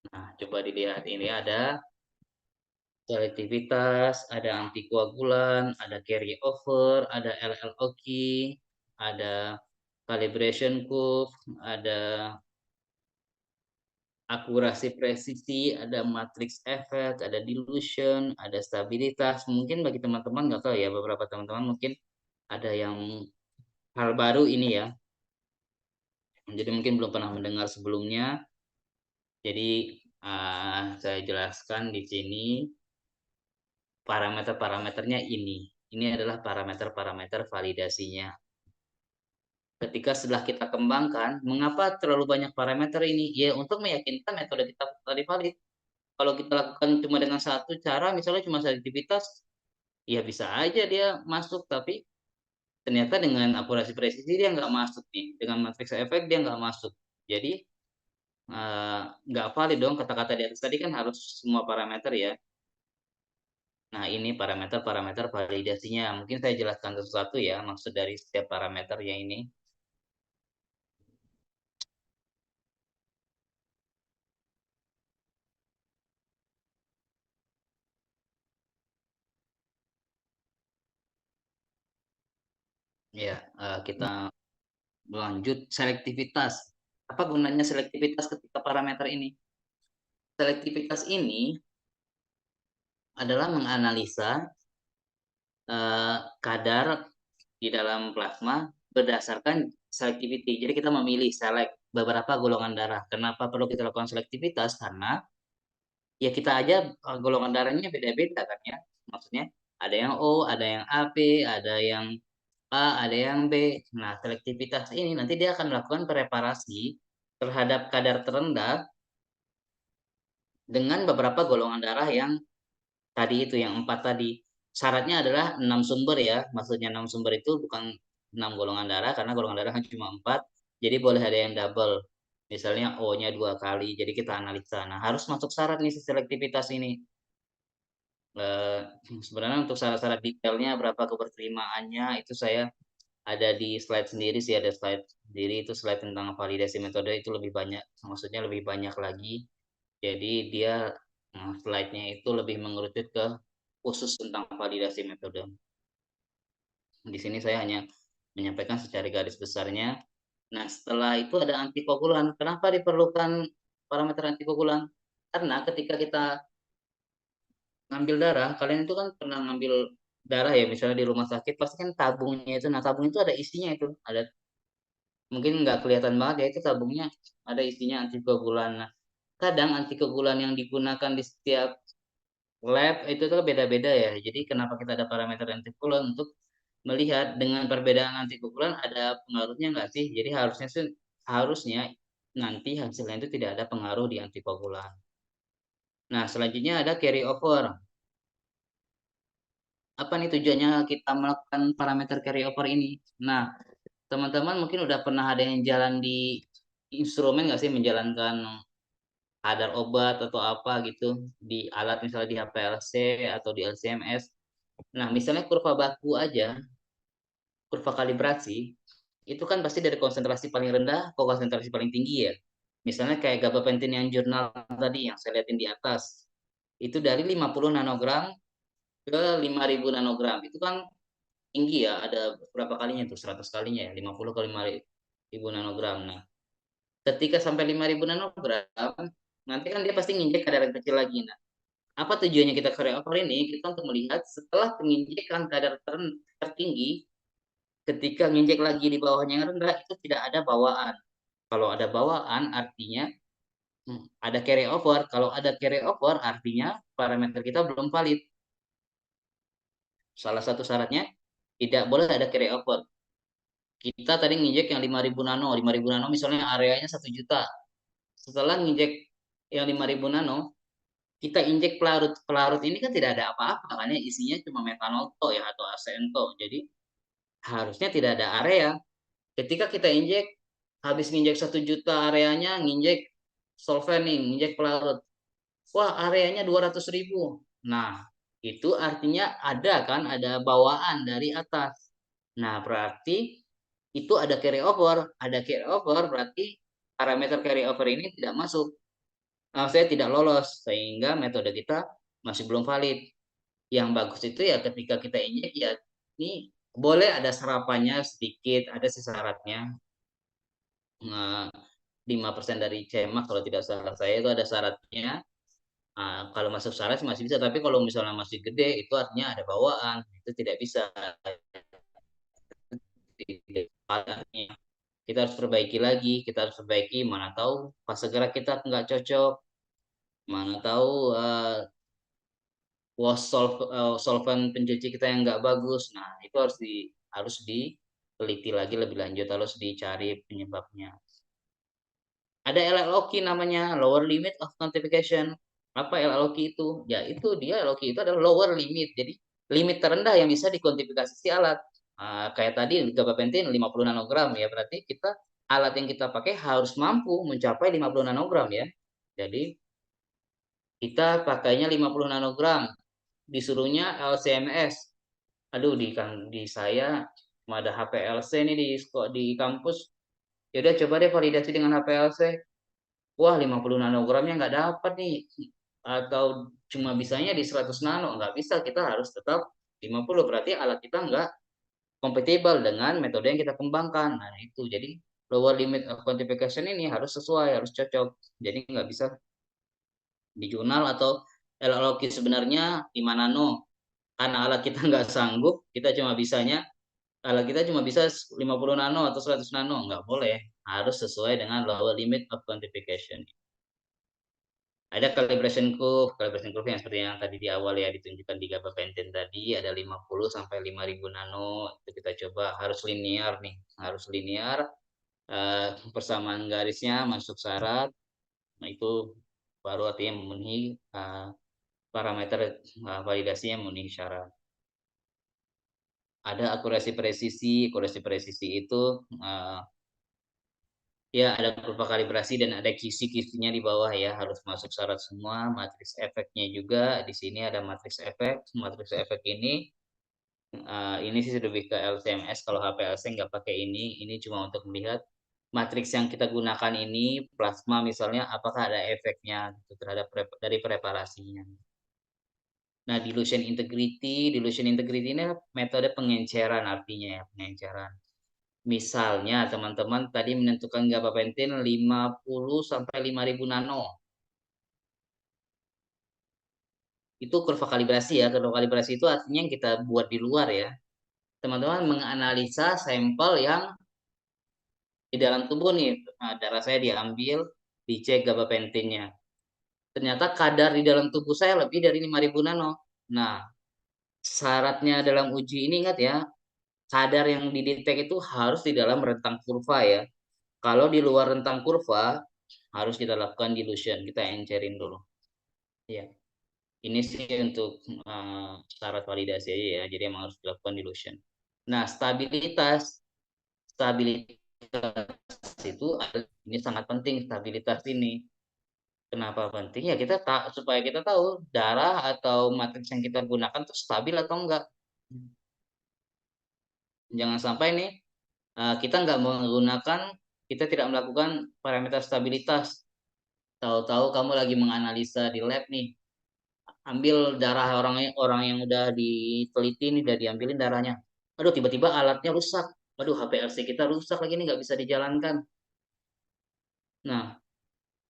Speaker 1: Nah, coba dilihat ini ada selektivitas, ada antikoagulan, ada carry over, ada LLOQ, ada calibration curve, ada akurasi presisi, ada matrix effect, ada dilution, ada stabilitas. Mungkin bagi teman-teman nggak tahu ya, beberapa teman-teman mungkin ada yang hal baru ini ya. Jadi mungkin belum pernah mendengar sebelumnya. Jadi saya jelaskan di sini parameter-parameternya ini. Ini adalah parameter-parameter validasinya. Ketika setelah kita kembangkan, mengapa terlalu banyak parameter ini? Ya untuk meyakinkan metode kita tadi valid. Kalau kita lakukan cuma dengan satu cara, misalnya cuma selektivitas, ya bisa aja dia masuk, tapi ternyata dengan akurasi presisi dia nggak masuk nih. Dengan matriks efek dia nggak masuk. Jadi nggak valid dong kata-kata di atas tadi kan harus semua parameter ya. Nah ini parameter-parameter validasinya. Mungkin saya jelaskan satu-satu ya maksud dari setiap parameternya ini. Ya kita lanjut selektivitas. Apa gunanya selektivitas ketika parameter ini? Selektivitas ini adalah menganalisa kadar di dalam plasma berdasarkan selectivity. Jadi kita memilih select beberapa golongan darah. Kenapa perlu kita lakukan selektivitas? Karena ya kita aja golongan darahnya beda-beda kan ya. Maksudnya ada yang O, ada yang AB, ada yang A, ada yang B. Nah, selektivitas ini nanti dia akan melakukan preparasi terhadap kadar terendah dengan beberapa golongan darah yang tadi itu yang empat tadi. Syaratnya adalah 6 sumber ya. Maksudnya 6 sumber itu bukan 6 golongan darah karena golongan darah kan cuma empat. Jadi boleh ada yang double. Misalnya O-nya 2 kali. Jadi kita analisa. Nah harus masuk syarat nih si selektivitas ini. Eh, Sebenarnya untuk syarat-syarat detailnya berapa keberterimaannya itu saya ada di slide sendiri sih, ada slide sendiri itu slide tentang validasi metode itu lebih banyak, maksudnya lebih banyak lagi. Jadi dia slide-nya itu lebih mengerucut ke khusus tentang validasi metode. Di sini saya hanya menyampaikan secara garis besarnya. Nah, setelah itu ada antikoagulan. Kenapa diperlukan parameter antikoagulan? Karena ketika kita ngambil darah, kalian itu kan pernah ngambil darah ya, misalnya di rumah sakit, pasti kan tabungnya itu, nah tabung itu ada isinya itu, ada mungkin nggak kelihatan banget ya, itu tabungnya ada isinya antikoagulan. Nah, kadang antikoagulan yang digunakan di setiap lab itu tuh beda-beda ya. Jadi kenapa kita ada parameter antikoagulan untuk melihat dengan perbedaan antikoagulan ada pengaruhnya nggak sih? Jadi harusnya nanti hasilnya itu tidak ada pengaruh di antikoagulan. Nah, selanjutnya ada carry over. Apa nih tujuannya kita melakukan parameter carry over ini? Nah, teman-teman mungkin udah pernah ada yang jalan di instrumen nggak sih menjalankan kadar obat atau apa gitu di alat misalnya di HPLC atau di LCMS. Nah, misalnya kurva baku aja, kurva kalibrasi, itu kan pasti dari konsentrasi paling rendah ke konsentrasi paling tinggi ya. Misalnya kayak gabapentin yang jurnal tadi yang saya lihatin di atas. Itu dari 50 nanogram ke 5.000 nanogram. Itu kan tinggi ya, ada berapa kalinya tuh? 100 kalinya ya, 50 ke 5.000 nanogram. Nah, ketika sampai 5.000 nanogram, nanti kan dia pasti nginjek kadar yang kecil lagi. Nah, apa tujuannya kita carry over ini? Kita untuk melihat setelah penginjekan kadar tertinggi, ketika nginjek lagi di bawahnya yang rendah, itu tidak ada bawaan. Kalau ada bawaan, artinya ada carry over. Kalau ada carry over, artinya parameter kita belum valid. Salah satu syaratnya, tidak boleh ada carry over. Kita tadi nginjek yang 5.000 nano, 5.000 nano misalnya areanya 1 juta. Setelah nginjek yang 5.000 nano, kita injek pelarut. Pelarut ini kan tidak ada apa-apa, kan ya isinya cuma metanol to ya atau arsen to. Jadi harusnya tidak ada area. Ketika kita injek, habis nginjek 1 juta areanya, nginjek solvent nih, nginjek pelarut. Wah, areanya 200.000. Nah, itu artinya ada bawaan dari atas. Nah, berarti itu ada carry over. Ada carry over berarti parameter carry over ini tidak masuk. Saya tidak lolos, sehingga metode kita masih belum valid. Yang bagus itu ya ketika kita injek ya, ini boleh ada serapannya sedikit, ada sih syaratnya. 5% dari CMA kalau tidak salah saya itu ada syaratnya. Kalau masuk syarat sih masih bisa, tapi kalau misalnya masih gede itu artinya ada bawaan, itu tidak bisa. Kita harus perbaiki lagi, kita harus perbaiki. Mana tahu pas segera kita nggak cocok, mana tahu solvent pencuci kita yang nggak bagus. Nah, itu harus diteliti lagi lebih lanjut, harus dicari penyebabnya. Ada LLOQ namanya, lower limit of quantification. Apa LLOQ itu? Ya itu dia, LLOQ itu adalah lower limit. Jadi limit terendah yang bisa dikuantifikasi si alat. Kayak tadi gabapentin 50 nanogram ya, berarti alat yang kita pakai harus mampu mencapai 50 nanogram ya. Jadi kita pakainya 50 nanogram, disuruhnya LCMS. Aduh, di saya cuma ada HPLC nih di kampus. Ya udah coba deh validasi dengan HPLC. Wah, 50 nanogramnya nggak dapat nih. Atau cuma bisanya di 100 nano. Nggak bisa, kita harus tetap 50. Berarti alat kita nggak kompatibel dengan metode yang kita kembangkan. Nah, itu. Jadi, lower limit of quantification ini harus sesuai, harus cocok. Jadi, nggak bisa di jurnal atau LLOQ sebenarnya 5 nano. Karena alat kita nggak sanggup, alat kita cuma bisa 50 nano atau 100 nano. Nggak boleh. Harus sesuai dengan lower limit of quantification. Ada calibration curve yang seperti yang tadi di awal ya ditunjukkan di gabapentin tadi ada 50 sampai 5.000 nano. Itu kita coba harus linear nih, harus linear. Persamaan garisnya masuk syarat. Nah, itu baru artinya memenuhi parameter validasinya memenuhi syarat. Ada akurasi presisi itu ya ada beberapa kalibrasi dan ada kisi-kisinya di bawah ya, harus masuk syarat semua. Matriks efeknya juga di sini ada matriks efek. Matriks efek ini sih lebih ke LCMS. Kalau HPLC nggak pakai ini. Ini cuma untuk melihat matriks yang kita gunakan ini plasma misalnya apakah ada efeknya gitu, terhadap dari preparasinya. Nah, dilution integrity ini metode pengenceran artinya ya, pengenceran. Misalnya teman-teman tadi menentukan gabapentin 50 sampai 5.000 nano. Itu kurva kalibrasi ya. Kurva kalibrasi itu artinya yang kita buat di luar ya. Teman-teman menganalisa sampel yang di dalam tubuh nih. Darah saya diambil, dicek gabapentinnya. Ternyata kadar di dalam tubuh saya lebih dari 5.000 nano. Nah, syaratnya dalam uji ini ingat ya, kadar yang didetek itu harus di dalam rentang kurva ya. Kalau di luar rentang kurva, harus kita lakukan dilution, kita encerin dulu. Ya, ini sih untuk syarat validasi aja ya. Jadi emang harus dilakukan dilution. Nah, stabilitas itu ini sangat penting stabilitas ini. Kenapa penting? Ya kita supaya kita tahu darah atau matriks yang kita gunakan tuh stabil atau enggak. Jangan sampai nih kita nggak menggunakan, kita tidak melakukan parameter stabilitas. Tahu-tahu kamu lagi menganalisa di lab nih, ambil darah orang orang yang udah diteliti nih, udah diambilin darahnya. Aduh, tiba-tiba alatnya rusak. Aduh, HPLC kita rusak lagi nih, nggak bisa dijalankan. Nah,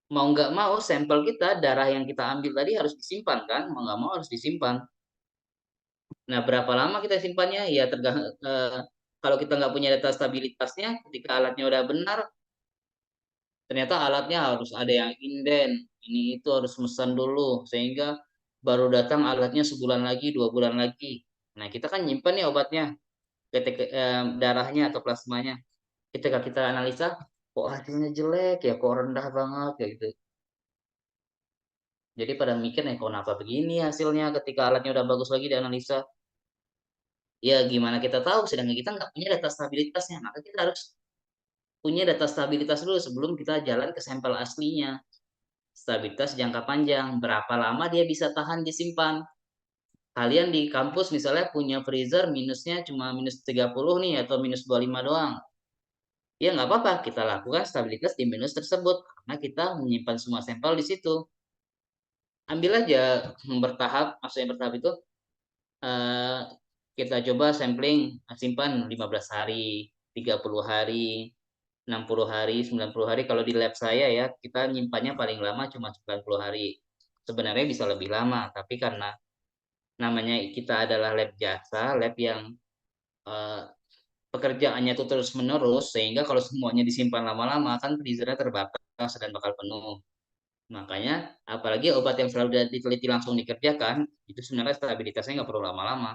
Speaker 1: mau nggak mau sampel kita, darah yang kita ambil tadi harus disimpan kan? Mau nggak mau harus disimpan. Nah, berapa lama kita simpannya? Ya tergantung. Kalau kita nggak punya data stabilitasnya, ketika alatnya udah benar, ternyata alatnya harus ada yang inden. Ini itu harus pesan dulu, sehingga baru datang alatnya sebulan lagi, 2 bulan lagi. Nah, kita kan nyimpan nih obatnya, darahnya atau plasmanya. Ketika kita analisa, kok hasilnya jelek ya, kok rendah banget ya gitu. Jadi pada mikir nih, kok kenapa begini hasilnya ketika alatnya udah bagus lagi dianalisa. Ya gimana kita tahu, sedangkan kita nggak punya data stabilitasnya. Maka kita harus punya data stabilitas dulu sebelum kita jalan ke sampel aslinya. Stabilitas jangka panjang, berapa lama dia bisa tahan disimpan. Kalian di kampus misalnya punya freezer minusnya cuma minus 30 nih atau minus 25 doang. Ya nggak apa-apa, kita lakukan stabilitas di minus tersebut karena kita menyimpan semua sampel di situ. Ambil aja bertahap, maksudnya bertahap itu eh, kita coba sampling, simpan 15 hari, 30 hari, 60 hari, 90 hari. Kalau di lab saya ya, kita nyimpannya paling lama cuma 90 hari. Sebenarnya bisa lebih lama, tapi karena namanya kita adalah lab jasa, lab yang eh, pekerjaannya itu terus menerus, sehingga kalau semuanya disimpan lama-lama kan freezernya terbatas dan bakal penuh. Makanya apalagi obat yang selalu diteliti langsung dikerjakan, itu sebenarnya stabilitasnya nggak perlu lama-lama.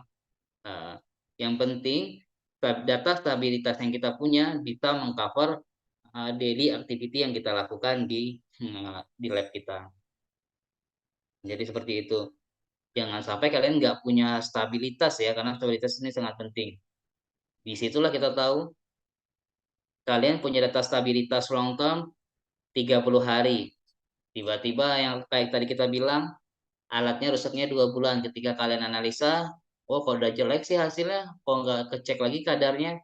Speaker 1: Eh, yang penting data stabilitas yang kita punya bisa mengcover daily activity yang kita lakukan di lab kita. Jadi seperti itu. Jangan sampai kalian nggak punya stabilitas ya, karena stabilitas ini sangat penting. Disitulah kita tahu kalian punya data stabilitas long term 30 hari. Tiba-tiba yang kayak tadi kita bilang, alatnya rusaknya 2 bulan. Ketika kalian analisa, oh kalau udah jelek sih hasilnya, kok nggak kecek lagi kadarnya,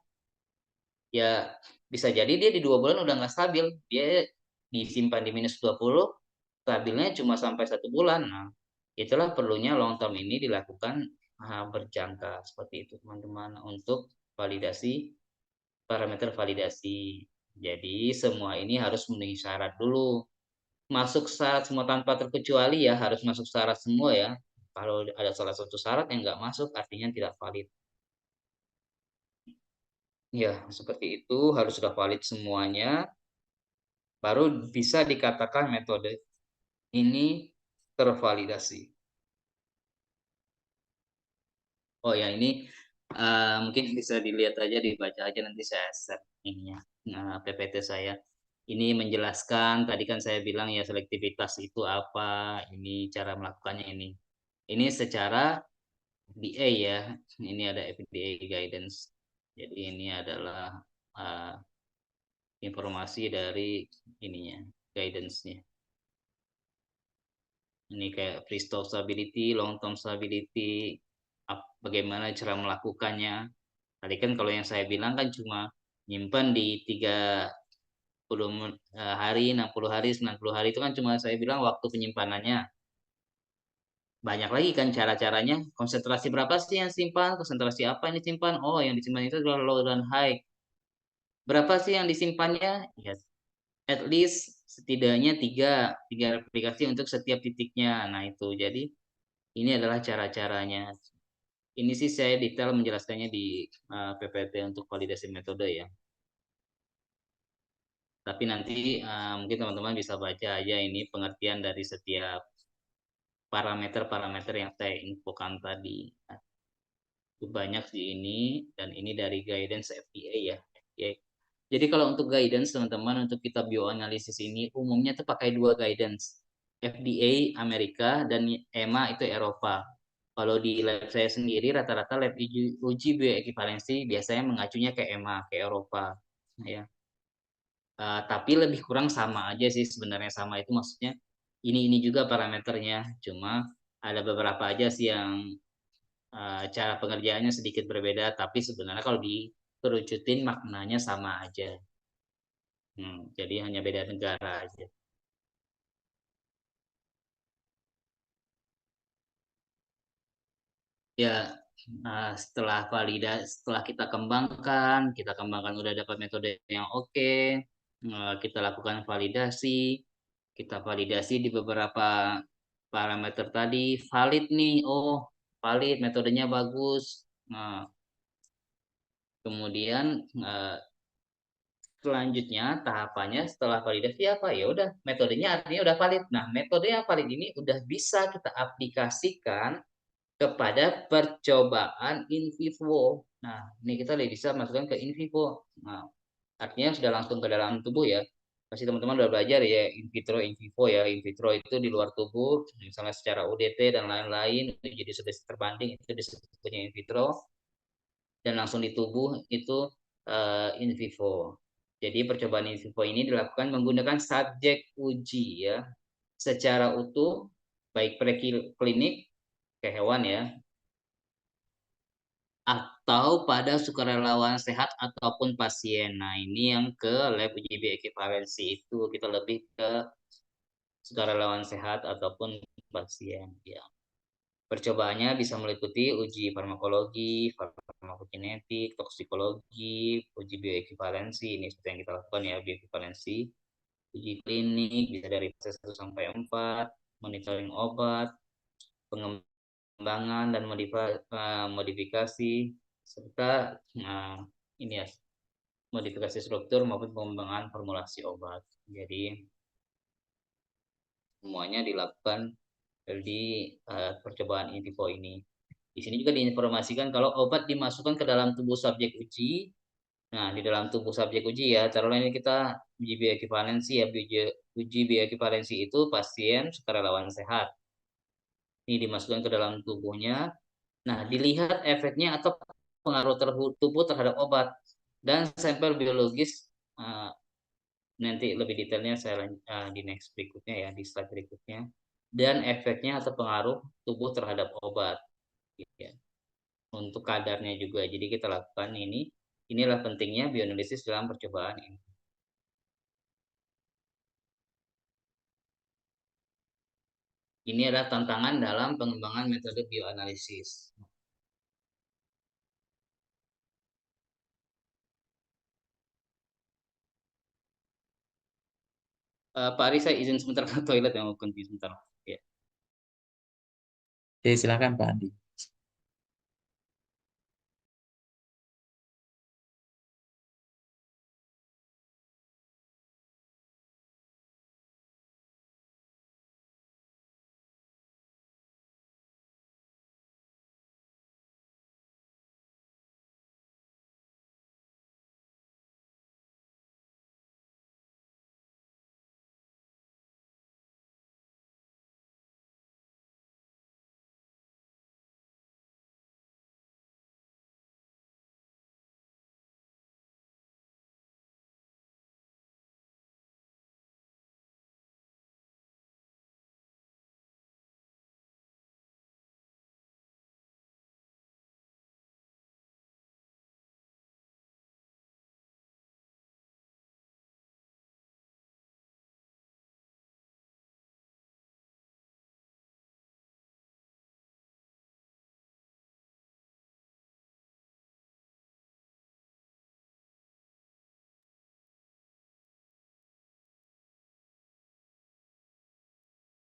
Speaker 1: ya bisa jadi dia di 2 bulan udah nggak stabil. Dia disimpan di minus 20, stabilnya cuma sampai 1 bulan. Nah, itulah perlunya long term ini dilakukan berjangka seperti itu teman-teman untuk validasi parameter validasi. Jadi semua ini harus memenuhi syarat dulu. Masuk syarat semua tanpa terkecuali ya, harus masuk syarat semua ya. Kalau ada salah satu syarat yang nggak masuk artinya tidak valid. Ya, seperti itu harus sudah valid semuanya, baru bisa dikatakan metode ini tervalidasi. Oh ya, ini mungkin bisa dilihat aja, dibaca aja nanti saya share ininya, PPT saya. Ini menjelaskan, tadi kan saya bilang ya selektivitas itu apa, ini cara melakukannya ini. Ini secara FDA ya, ini ada FDA guidance. Jadi ini adalah uh, informasi dari ininya, guidance-nya. Ini kayak freestyle stability, long term stability, bagaimana cara melakukannya. Tadi kan kalau yang saya bilang kan cuma nyimpan di 30 hari, 60 hari, 90 hari, itu kan cuma saya bilang waktu penyimpanannya. Banyak lagi kan cara-caranya. Konsentrasi berapa sih yang simpan? Konsentrasi apa yang disimpan? Oh, yang disimpan itu adalah low dan high. Berapa sih yang disimpannya? Ya, at least setidaknya tiga replikasi untuk setiap titiknya. Nah, itu. Jadi, ini adalah cara-caranya. Ini sih saya detail menjelaskannya di PPT untuk validasi metode ya. Tapi nanti mungkin teman-teman bisa baca aja ini pengertian dari setiap parameter-parameter yang saya infokan tadi. Nah, itu banyak sih ini, dan ini dari guidance FDA ya. FDA. Jadi kalau untuk guidance teman-teman, untuk kita bioanalisis ini umumnya tuh pakai dua guidance. FDA Amerika dan EMA itu Eropa. Kalau di lab saya sendiri rata-rata lab uji bioekivalensi biasanya mengacunya ke EMA, ke Eropa. Ya. Tapi lebih kurang sama aja sih sebenarnya, sama itu maksudnya ini juga parameternya, cuma ada beberapa aja sih yang cara pengerjaannya sedikit berbeda, tapi sebenarnya kalau dikerucutin maknanya sama aja. Jadi hanya beda negara aja. Ya, setelah kita kembangkan udah dapat metode yang oke, kita lakukan validasi, kita validasi di beberapa parameter tadi, valid nih, oh valid, metodenya bagus. Nah, kemudian selanjutnya tahapannya setelah validasi apa? Ya udah, metodenya artinya udah valid. Nah, metode yang valid ini udah bisa kita aplikasikan kepada percobaan in vivo. Nah, ini kita lebih bisa masukkan ke in vivo. Nah, artinya sudah langsung ke dalam tubuh ya. Pasti teman-teman udah belajar ya in vitro, in vivo ya. In vitro itu di luar tubuh, misalnya secara UDT dan lain-lain, itu jadi sudah terbanding, itu disebutnya in vitro. dan langsung di tubuh itu in vivo. Jadi percobaan in vivo ini dilakukan menggunakan subjek uji ya secara utuh, baik preklinik ke hewan ya, atau pada sukarelawan sehat ataupun pasien. Nah, ini yang ke lab uji bioekivalensi itu kita lebih ke sukarelawan sehat ataupun pasien ya. Percobaannya bisa meliputi uji farmakologi, farmakokinetik, toksikologi, uji bioekivalensi. Ini seperti yang kita lakukan ya, bioekivalensi. Uji klinik bisa dari fase 1 sampai 4, monitoring obat, pengembangan dan modifikasi, serta ini ya, modifikasi struktur maupun pengembangan formulasi obat. Jadi semuanya dilakukan di percobaan in vivo ini. Di sini juga diinformasikan kalau obat dimasukkan ke dalam tubuh subjek uji. Nah, di dalam tubuh subjek uji ya, taruhlah ini kita uji bioekivalensi ya, uji bioekivalensi itu pasien sukarelawan sehat. Ini dimasukkan ke dalam tubuhnya. Nah, dilihat efeknya atau pengaruh tubuh terhadap obat dan sampel biologis. Nanti lebih detailnya saya di next berikutnya ya, di slide berikutnya. Dan efeknya atau pengaruh tubuh terhadap obat. Gitu ya. Untuk kadarnya juga. Jadi kita lakukan ini. Inilah pentingnya bioanalisis dalam percobaan ini. Ini adalah tantangan dalam pengembangan metode bioanalisis. Pak Ari, saya izin sebentar ke toilet yang mau kunci sebentar. Ya.
Speaker 2: Oke, silakan Pak Andi.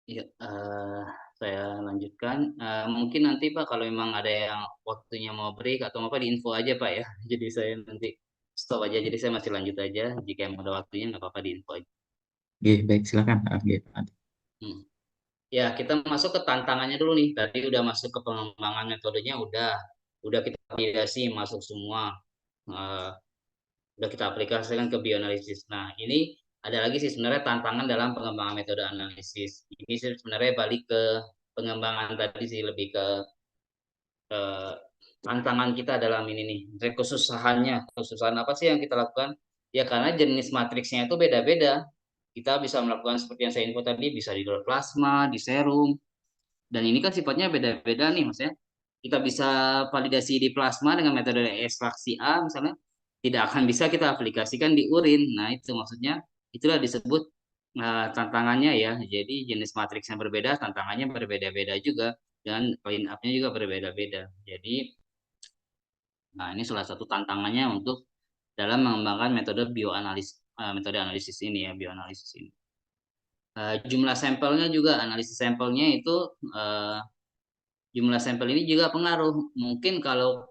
Speaker 1: Ya, saya lanjutkan. Mungkin nanti Pak kalau memang ada yang waktunya mau break atau apa diinfo aja Pak ya. Jadi saya nanti stop aja. Jadi saya masih lanjut aja. Jika emang ada waktunya nggak apa-apa diinfo aja.
Speaker 2: Oke, baik, silakan Pak Andi.
Speaker 1: Hmm. Ya, kita masuk ke tantangannya dulu nih. Tadi udah masuk ke pengembangan metodenya, udah kita validasi masuk semua. Eh, udah kita aplikasikan ke bioanalisis. Nah, ini ada lagi sih sebenarnya tantangan dalam pengembangan metode analisis. Ini sih sebenarnya balik ke pengembangan tadi sih lebih ke eh, tantangan kita dalam ini nih. Kesusahan apa sih yang kita lakukan? Ya karena jenis matriksnya itu beda-beda. Kita bisa melakukan seperti yang saya info tadi, bisa di luar plasma, di serum, dan ini kan sifatnya beda-beda nih, Mas ya. Kita bisa validasi di plasma dengan metode ekstraksi A misalnya, tidak akan bisa kita aplikasikan di urin. Nah, itu maksudnya itulah disebut tantangannya ya. Jadi jenis matriksnya berbeda, tantangannya berbeda-beda juga dan clean up-nya juga berbeda-beda. Jadi, nah ini salah satu tantangannya untuk dalam mengembangkan metode analisis ini ya, bioanalisis ini. Jumlah sampelnya juga, analisis sampelnya itu uh, jumlah sampel ini juga pengaruh. Mungkin kalau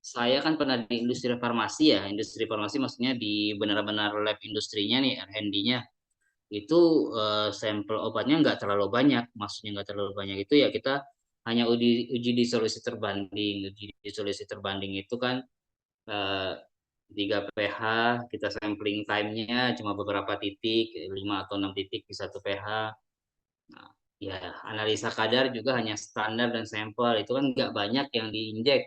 Speaker 1: saya kan pernah di industri farmasi ya, industri farmasi maksudnya di benar-benar lab industrinya nih, R&D-nya, itu sampel obatnya nggak terlalu banyak, maksudnya nggak terlalu banyak itu ya kita hanya uji disolusi terbanding. Uji disolusi terbanding itu kan eh, 3 pH, kita sampling time-nya cuma beberapa titik, 5 atau 6 titik di 1 pH. Nah, ya analisa kadar juga hanya standar dan sampel itu kan nggak banyak yang diinjek.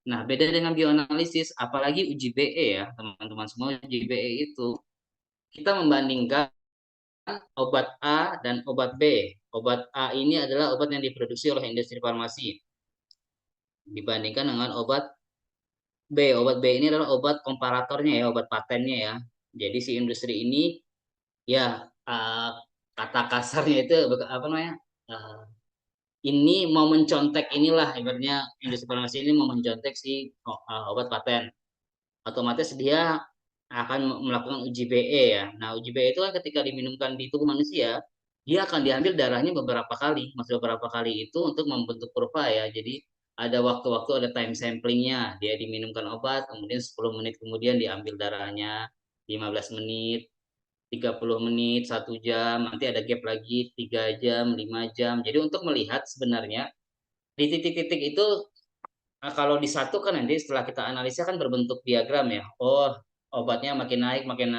Speaker 1: Nah, beda dengan bioanalisis, apalagi uji BE ya, teman-teman semua, uji BE itu kita membandingkan obat A dan obat B. Obat A ini adalah obat yang diproduksi oleh industri farmasi dibandingkan dengan obat B. Obat B ini adalah obat komparatornya ya, obat patennya ya. Jadi si industri ini ya, kata kasarnya itu apa namanya? eh, ini mau mencontek, inilah ibaratnya industri farmasi ini mau mencontek si obat paten. Otomatis dia akan melakukan uji BE ya. Nah, uji BE itu kan ketika diminumkan di tubuh manusia, dia akan diambil darahnya beberapa kali. Maksud beberapa kali itu untuk membentuk kurva ya. Jadi ada waktu-waktu, ada time samplingnya. Dia diminumkan obat, kemudian 10 menit kemudian diambil darahnya, 15 menit, 30 menit, 1 jam, nanti ada gap lagi 3 jam, 5 jam. Jadi untuk melihat sebenarnya di titik-titik itu, kalau di satu kan nanti setelah kita analisa kan berbentuk diagram ya. Oh, obatnya makin naik, makin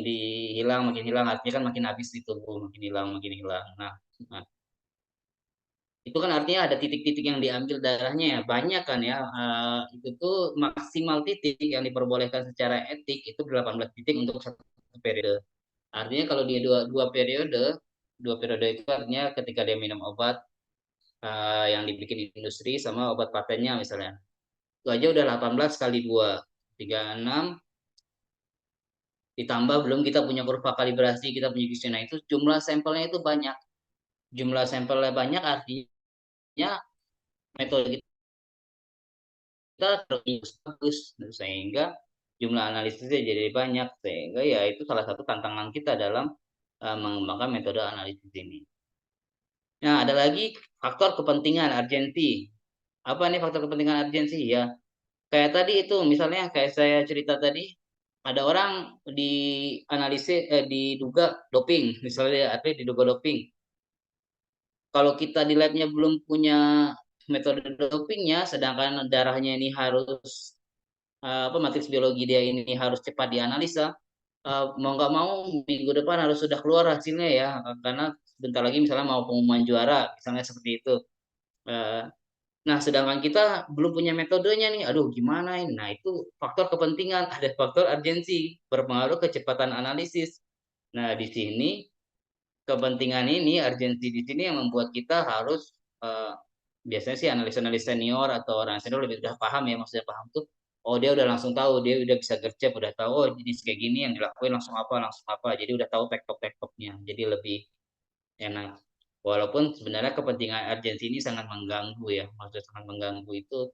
Speaker 1: dihilang, makin hilang. Artinya kan makin habis di tubuh, makin hilang, makin hilang. Nah, itu kan artinya ada titik-titik yang diambil darahnya ya. Banyak kan ya. Itu tuh maksimal titik yang diperbolehkan secara etik itu 18 titik untuk satu periode. Artinya kalau dia dua periode itu artinya ketika dia minum obat yang dibikin industri sama obat patennya misalnya. Itu aja udah 18 kali 2, 36, ditambah belum kita punya kurva kalibrasi, kita punya questionnaire, itu jumlah sampelnya itu banyak. Jumlah sampelnya banyak artinya metode kita terus bagus, sehingga jumlah analisisnya jadi banyak, sehingga ya itu salah satu tantangan kita dalam mengembangkan metode analisis ini. Nah, ada lagi faktor kepentingan urgensi. Apa nih faktor kepentingan urgensi? Ya, kayak tadi itu, misalnya kayak saya cerita tadi, ada orang diduga doping, misalnya atlet diduga doping. Kalau kita di labnya belum punya metode dopingnya, sedangkan darahnya ini harus apa matriks biologi dia ini harus cepat dianalisa, mau nggak mau minggu depan harus sudah keluar hasilnya ya, karena sebentar lagi misalnya mau pengumuman juara, misalnya seperti itu. Eh, Nah, sedangkan kita belum punya metodenya nih, aduh gimana ini? Nah, itu faktor kepentingan, ada faktor urgensi, berpengaruh kecepatan analisis. Nah, di sini kepentingan ini, urgensi di sini yang membuat kita harus, biasanya sih analis-analis senior atau orang senior lebih udah paham ya, maksudnya paham tuh, oh dia udah langsung tahu, dia udah bisa gercep, udah tahu, oh jenis kayak gini yang dilakuin langsung apa, jadi udah tahu tektok-tektoknya, jadi lebih enak. Walaupun sebenarnya kepentingan urgensi ini sangat mengganggu ya, maksudnya sangat mengganggu itu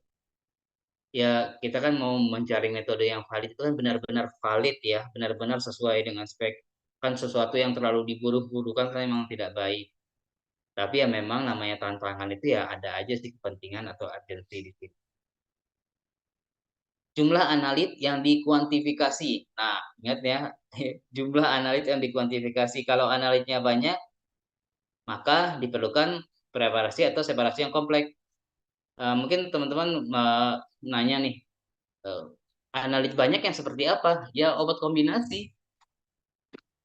Speaker 1: ya, kita kan mau mencari metode yang valid itu kan benar-benar valid ya, benar-benar sesuai dengan spek. Kan sesuatu yang terlalu diburu-burukan kan memang tidak baik. Tapi ya memang namanya tantangan itu ya ada aja sih kepentingan atau urgensi di situ. Jumlah analit yang dikuantifikasi. Nah, ingat ya, jumlah analit yang dikuantifikasi. Kalau analitnya banyak, maka diperlukan preparasi atau separasi yang kompleks. Mungkin teman-teman nanya nih, eh, analit banyak yang seperti apa? Ya obat kombinasi.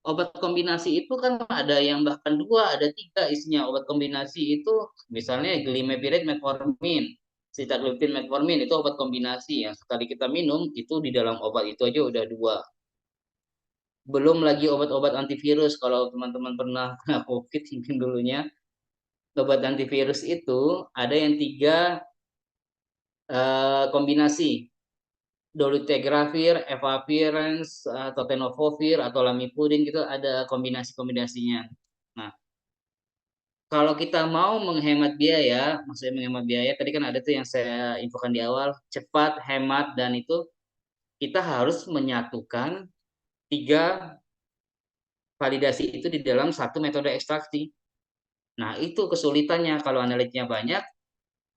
Speaker 1: Obat kombinasi itu kan ada yang bahkan dua, ada tiga isinya. Obat kombinasi itu misalnya glimepiride, metformin, sitagliptin, metformin itu obat kombinasi yang sekali kita minum itu di dalam obat itu aja udah dua. Belum lagi obat-obat antivirus. Kalau teman-teman pernah kena COVID mungkin dulunya, obat antivirus itu ada yang tiga kombinasi. Dolutegravir, efavirenz, atau tenofovir, atau lamivudin gitu ada kombinasi-kombinasinya. Nah, kalau kita mau menghemat biaya, maksudnya menghemat biaya, tadi kan ada tuh yang saya infokan di awal, cepat, hemat, dan itu kita harus menyatukan tiga validasi itu di dalam satu metode ekstraksi. Nah, itu kesulitannya kalau analitnya banyak,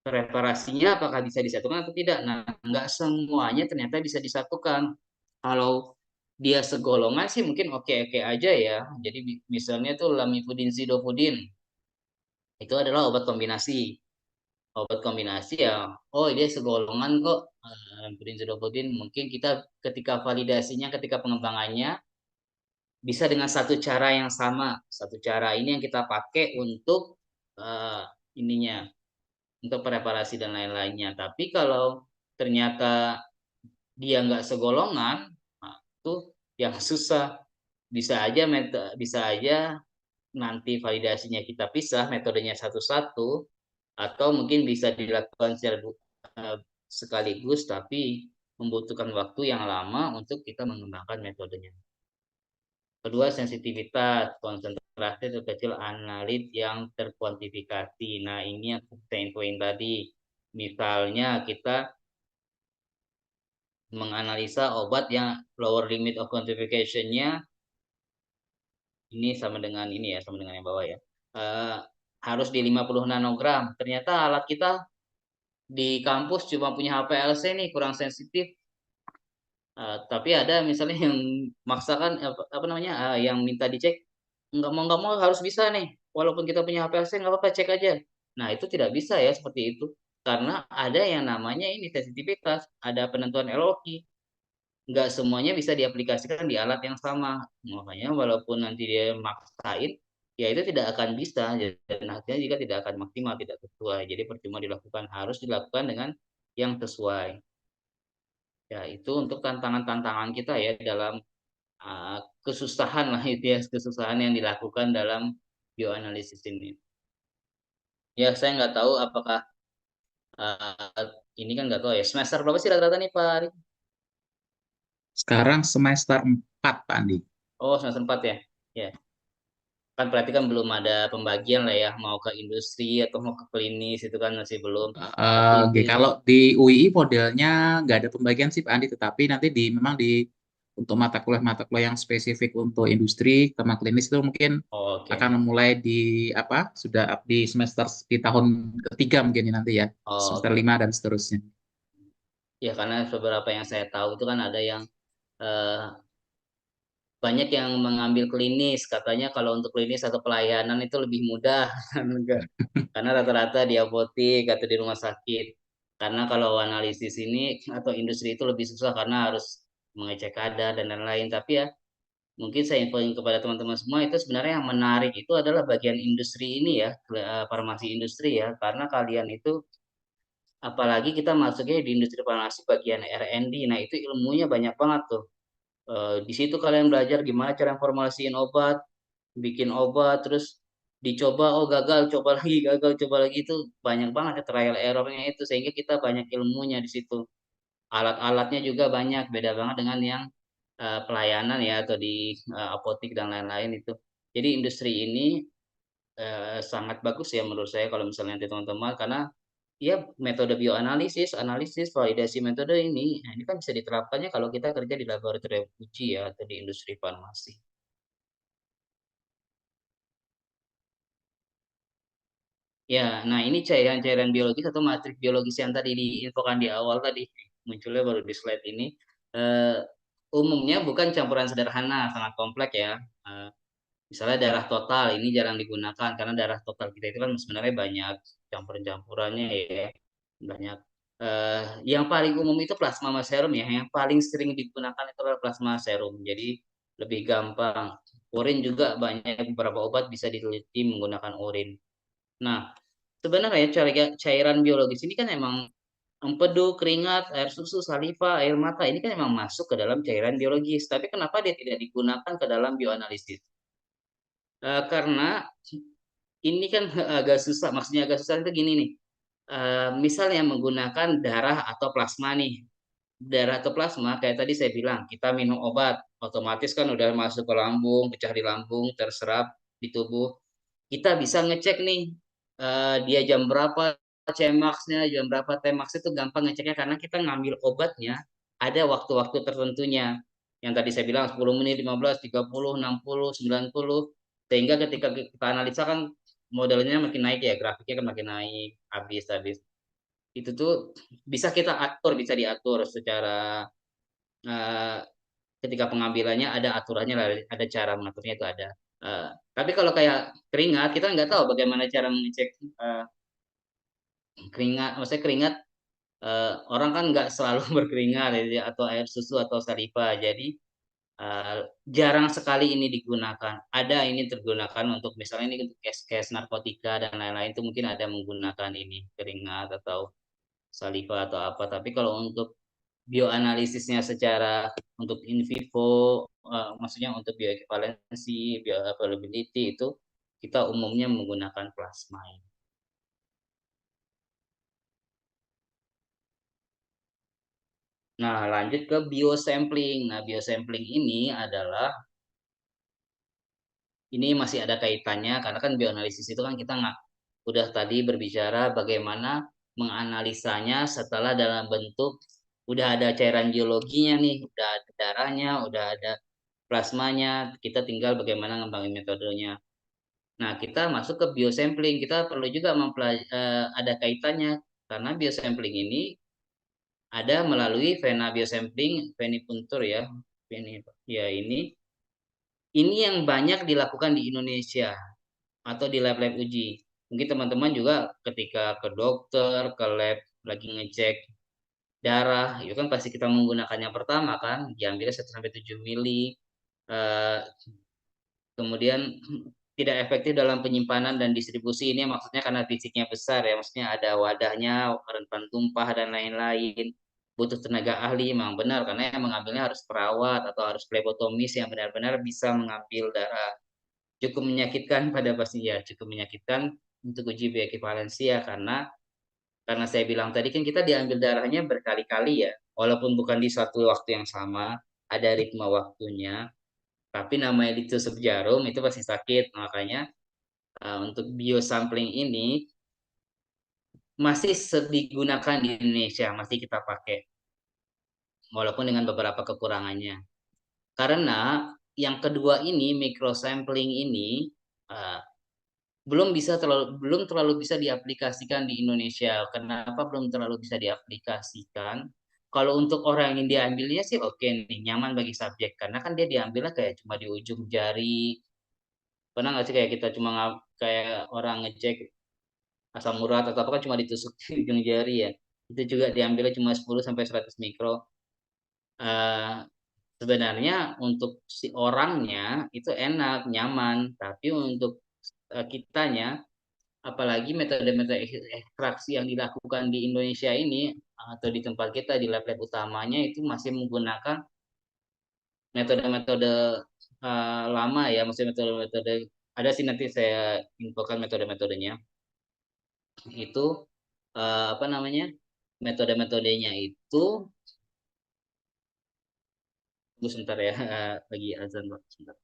Speaker 1: preparasinya apakah bisa disatukan atau tidak. Nah, nggak semuanya ternyata bisa disatukan. Kalau dia segolongan sih mungkin oke-oke aja ya. Jadi misalnya tuh lamivudin, sidofudin, itu adalah obat kombinasi. Obat kombinasi ya, oh dia segolongan kok, lamivudin, sidofudin. Mungkin kita ketika validasinya, ketika pengembangannya, bisa dengan satu cara yang sama. Satu cara ini yang kita pakai untuk ininya. untuk preparasi dan lain-lainnya. Tapi kalau ternyata dia nggak segolongan, nah, itu yang susah. Bisa aja nanti validasinya kita pisah, metodenya satu-satu, atau mungkin bisa dilakukan secara sekaligus, tapi membutuhkan waktu yang lama untuk kita mengembangkan metodenya. Kedua, sensitivitas, konsentrasi terkecil analit yang terkuantifikasi. Nah, ini yang saya infoin tadi. Misalnya kita menganalisa obat yang lower limit of quantification-nya ini sama dengan ini ya, sama dengan yang bawah ya. Eh, harus di 50 nanogram. Ternyata alat kita di kampus cuma punya HPLC nih, kurang sensitif. Tapi ada misalnya yang maksakan apa namanya, yang minta dicek nggak mau harus bisa nih, walaupun kita punya HPLC nggak apa-apa cek aja. Nah itu tidak bisa ya seperti itu, karena ada yang namanya ini sensitivitas, ada penentuan LOQ, nggak semuanya bisa diaplikasikan di alat yang sama. Makanya walaupun nanti dia maksain, ya itu tidak akan bisa, dan hasilnya juga tidak akan maksimal, tidak sesuai. Jadi percuma dilakukan, harus dilakukan dengan yang sesuai. Ya itu untuk tantangan-tantangan kita ya dalam kesusahan lah itu ya, kesusahan yang dilakukan dalam bioanalisis ini. Ya saya nggak tahu apakah ini kan nggak tahu ya, semester berapa sih rata-rata nih Pak Ari?
Speaker 2: Sekarang semester 4, Pak Andi.
Speaker 1: Oh semester 4 ya. Ya kan berarti kan belum ada pembagian lah ya, mau ke industri atau mau ke klinis itu kan masih belum. Tapi
Speaker 2: Oke, kalau di UII modelnya nggak ada pembagian sih, Pak Andi, tetapi nanti memang untuk mata kuliah yang spesifik untuk industri sama klinis itu mungkin akan
Speaker 1: oke.
Speaker 2: memulai apa sudah di semester di tahun ketiga mungkin ini nanti ya, semester
Speaker 1: Oke.
Speaker 2: 5 dan seterusnya.
Speaker 1: Ya karena beberapa yang saya tahu itu kan ada yang eh, banyak yang mengambil klinis, katanya kalau untuk klinis atau pelayanan itu lebih mudah kan, enggak, karena rata-rata di apotek atau di rumah sakit. Karena kalau analisis ini atau industri itu lebih susah karena harus mengecek kadar dan lain-lain. Tapi ya mungkin saya infoin kepada teman-teman semua, itu sebenarnya yang menarik itu adalah bagian industri ini ya, farmasi industri ya, karena kalian itu apalagi kita masuknya di industri farmasi bagian R&D, nah itu ilmunya banyak banget tuh. Di situ kalian belajar gimana cara formulasiin obat, bikin obat, terus dicoba, oh gagal, coba lagi, gagal, coba lagi, itu banyak banget ya trial errornya itu, sehingga kita banyak ilmunya di situ. Alat-alatnya juga banyak, beda banget dengan yang pelayanan ya atau di apotik dan lain-lain itu. Jadi industri ini sangat bagus ya menurut saya kalau misalnya nanti teman-teman, karena ya metode bioanalisis, analisis, validasi metode ini, nah ini kan bisa diterapkannya kalau kita kerja di laboratorium uji ya atau di industri farmasi. Ya, nah ini cairan-cairan biologis atau matriks biologis yang tadi diinfokan di awal tadi, munculnya baru di slide ini. Eh, umumnya bukan campuran sederhana, sangat kompleks ya. Eh, misalnya darah total ini jarang digunakan karena darah total kita itu kan sebenarnya banyak campuran-campurannya ya, banyak. Yang paling umum itu plasma sama serum ya, yang paling sering digunakan itu adalah plasma serum. Jadi lebih gampang. Urin juga banyak, beberapa obat bisa diteliti menggunakan urin. Nah, sebenarnya cairan biologis ini kan emang empedu, keringat, air susu, saliva, air mata ini kan emang masuk ke dalam cairan biologis. Tapi kenapa dia tidak digunakan ke dalam bioanalisis? Karena ini kan agak susah. Maksudnya agak susah itu gini nih. Misalnya menggunakan darah atau plasma nih. Darah atau plasma kayak tadi saya bilang, kita minum obat, otomatis kan udah masuk ke lambung, pecah di lambung, terserap di tubuh. Kita bisa ngecek nih, dia jam berapa Cmax-nya, jam berapa Tmax, itu gampang ngeceknya karena kita ngambil obatnya ada waktu-waktu tertentunya. Yang tadi saya bilang 10 menit, 15, 30, 60, 90. Sehingga ketika kita analisa kan modelnya makin naik ya, grafiknya kan makin naik, habis-habis. Itu tuh bisa kita atur, bisa diatur secara eh, ketika pengambilannya ada aturannya lah, ada cara mengaturnya itu ada. Eh, tapi kalau kayak keringat, kita nggak tahu bagaimana cara mengecek keringat. Maksudnya keringat, orang kan nggak selalu berkeringat gitu ya, atau air susu atau saliva. Jadi Eh, jarang sekali ini digunakan. Ada ini tergunakan untuk misalnya ini untuk case-case narkotika dan lain-lain itu mungkin ada menggunakan ini keringat atau saliva atau apa. Tapi kalau untuk bioanalisisnya secara untuk in vivo, maksudnya untuk bioequivalensi, bioavailability itu kita umumnya menggunakan plasma. Nah, lanjut ke biosampling. Nah, biosampling ini adalah ini masih ada kaitannya karena kan bioanalisis itu kan kita nggak udah tadi berbicara bagaimana menganalisanya setelah dalam bentuk udah ada cairan biologinya nih, udah ada darahnya, udah ada plasmanya, kita tinggal bagaimana ngembangin metodenya. Nah, kita masuk ke biosampling, kita perlu juga ada kaitannya karena biosampling ini ada melalui vena biosampling, venipuntur ya, ya ini yang banyak dilakukan di Indonesia atau di lab-lab uji. Mungkin teman-teman juga ketika ke dokter, ke lab lagi ngecek darah, itu kan pasti kita menggunakannya pertama kan, diambilnya 1 sampai 7 mili, eh, kemudian tidak efektif dalam penyimpanan dan distribusi ini maksudnya karena fisiknya besar ya, maksudnya ada wadahnya, rentan tumpah dan lain-lain. Butuh tenaga ahli, memang benar karena yang mengambilnya harus perawat atau harus flebotomis yang benar-benar bisa mengambil darah. Cukup menyakitkan pada pasien ya, cukup menyakitkan untuk uji bioequivalensi ya karena saya bilang tadi kan kita diambil darahnya berkali-kali ya, walaupun bukan di suatu waktu yang sama, ada ritme waktunya, tapi namanya ditusuk jarum itu pasti sakit. Makanya untuk biosampling ini masih digunakan di Indonesia, masih kita pakai, walaupun dengan beberapa kekurangannya. Karena yang kedua ini, microsampling ini uh, belum terlalu bisa diaplikasikan di Indonesia. Kenapa belum terlalu bisa diaplikasikan? Kalau untuk orang yang diambilnya sih oke nih, nyaman bagi subjek karena kan dia diambilnya kayak cuma di ujung jari. Pernah nggak sih kayak kita cuma kayak orang ngecek asam urat atau apa kan cuma ditusuk di ujung jari ya. Itu juga diambilnya cuma 10 sampai 100 mikro. Eh, sebenarnya untuk si orangnya itu enak, nyaman, tapi untuk kitanya apalagi metode-metode ekstraksi yang dilakukan di Indonesia ini atau di tempat kita di lab-lab utamanya itu masih menggunakan metode-metode lama ya, maksudnya metode-metode ada sih nanti saya infokan metode-metodenya itu apa namanya metode-metodenya itu tunggu sebentar ya lagi azan Pak. Sebentar.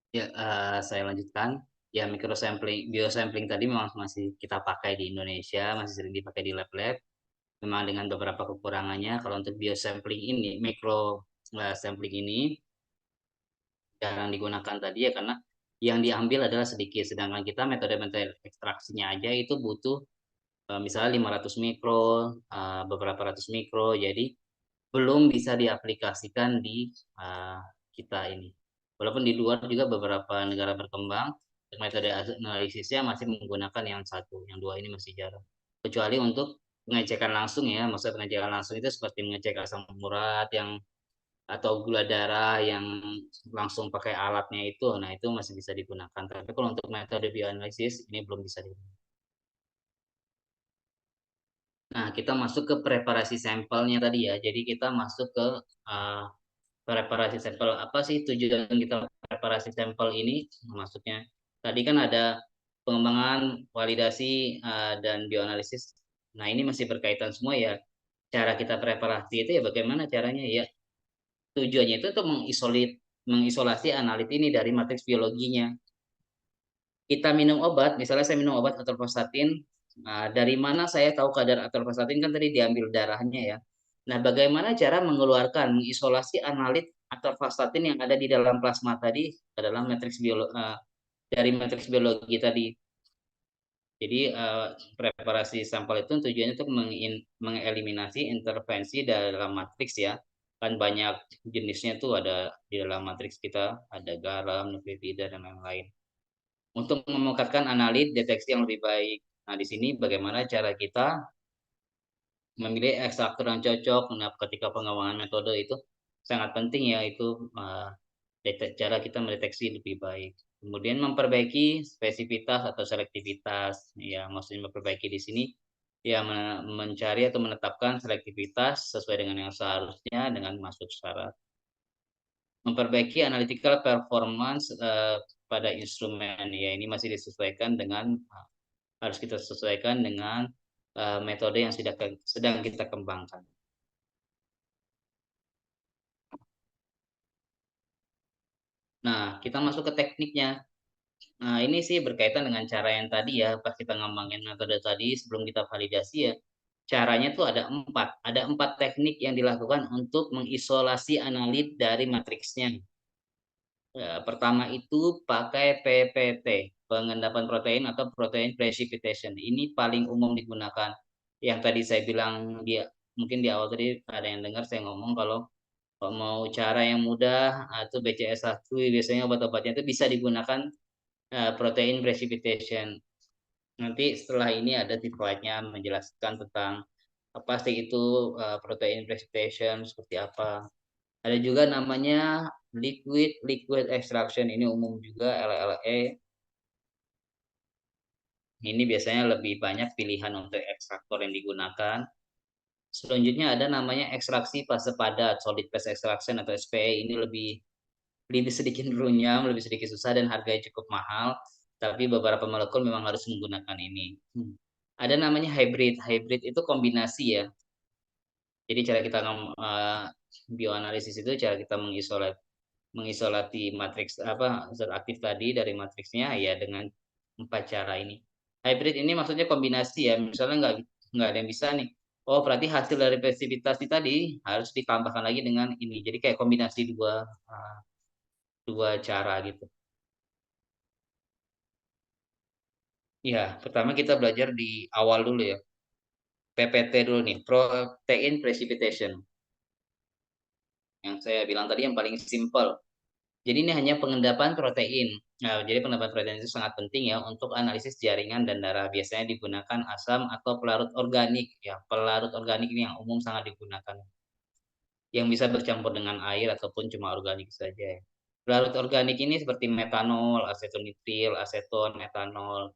Speaker 1: Ya, saya lanjutkan. Ya, microsampling, biosampling tadi memang masih kita pakai di Indonesia, masih sering dipakai di lab-lab. Memang dengan beberapa kekurangannya. Kalau untuk biosampling ini, micro sampling ini, jarang digunakan tadi ya karena yang diambil adalah sedikit, sedangkan kita metode-metode ekstraksinya aja itu butuh misalnya 500 mikro, beberapa ratus mikro, jadi belum bisa diaplikasikan di kita ini. Walaupun di luar juga beberapa negara berkembang, metode analisisnya masih menggunakan yang satu, yang dua ini masih jarang. Kecuali untuk pengecekan langsung ya, maksudnya pengecekan langsung itu seperti mengecek asam urat yang atau gula darah yang langsung pakai alatnya itu, nah itu masih bisa digunakan. Tapi kalau untuk metode bioanalisis ini belum bisa digunakan. Nah, kita masuk ke preparasi sampelnya tadi ya. Jadi kita masuk ke uh, preparasi sampel. Apa sih tujuan kita preparasi sampel ini? Maksudnya tadi kan ada pengembangan, validasi, dan bioanalisis. Nah, ini masih berkaitan semua ya. Cara kita preparasi itu ya bagaimana caranya ya? Tujuannya itu untuk mengisolasi analit ini dari matriks biologinya. Kita minum obat, misalnya saya minum obat atorvastatin, dari mana saya tahu kadar atorvastatin kan tadi diambil darahnya ya. Nah, bagaimana cara mengeluarkan, mengisolasi analit atorvastatin yang ada di dalam plasma tadi adalah dari matriks biologi tadi. Jadi preparasi sampel itu tujuannya untuk mengeliminasi intervensi dalam matriks ya. Kan banyak jenisnya tuh ada di dalam matriks kita, ada garam, nukleotida dan lain-lain untuk memekatkan analit deteksi yang lebih baik. Nah, di sini bagaimana cara kita memilih ekstraktor yang cocok. Nah, ketika pengembangan metode itu sangat penting ya, itu cara kita mendeteksi lebih baik. Kemudian memperbaiki spesifitas atau selektivitas. Ya, maksudnya memperbaiki di sini ya mencari atau menetapkan selektivitas sesuai dengan yang seharusnya dengan masuk syarat. Memperbaiki analytical performance pada instrumen ya ini masih disesuaikan dengan harus kita sesuaikan dengan metode yang sedang kita kembangkan. Nah, kita masuk ke tekniknya. Nah, ini sih berkaitan dengan cara yang tadi ya, pas kita ngembangin metode tadi sebelum kita validasi ya. Caranya tuh ada empat. Ada empat teknik yang dilakukan untuk mengisolasi analit dari matriksnya. Ya, pertama itu pakai PPT, pengendapan protein atau protein precipitation. Ini paling umum digunakan. Yang tadi saya bilang mungkin di awal tadi ada yang dengar saya ngomong kalau mau cara yang mudah atau BCS1 biasanya obat-obatnya itu bisa digunakan protein precipitation. Nanti setelah ini ada di slide-nya menjelaskan tentang apa sih itu protein precipitation seperti apa. Ada juga namanya liquid liquid extraction, ini umum juga LLE. Ini biasanya lebih banyak pilihan untuk ekstraktor yang digunakan. Selanjutnya ada namanya ekstraksi fase padat, solid phase extraction atau SPE. Ini lebih lebih sedikit runyam, lebih sedikit susah dan harganya cukup mahal. Tapi beberapa molekul memang harus menggunakan ini. Ada namanya hybrid. Hybrid itu kombinasi ya. Jadi cara kita bioanalisis itu cara kita mengisolasi matriks apa zat aktif tadi dari matriksnya ya dengan empat cara ini. Hybrid ini maksudnya kombinasi ya. Misalnya nggak ada yang bisa nih. Oh, berarti hasil dari precipitation tadi harus ditambahkan lagi dengan ini. Jadi kayak kombinasi dua cara gitu. Ya, pertama kita belajar di awal dulu ya. PPT dulu nih, protein precipitation. Yang saya bilang tadi yang paling simple. Jadi ini hanya pengendapan protein. Nah, jadi pengendapan protein itu sangat penting ya untuk analisis jaringan dan darah. Biasanya digunakan asam atau pelarut organik. Ya, pelarut organik ini yang umum sangat digunakan. Yang bisa bercampur dengan air ataupun cuma organik saja ya. Pelarut organik ini seperti metanol, asetonitril, aseton, etanol.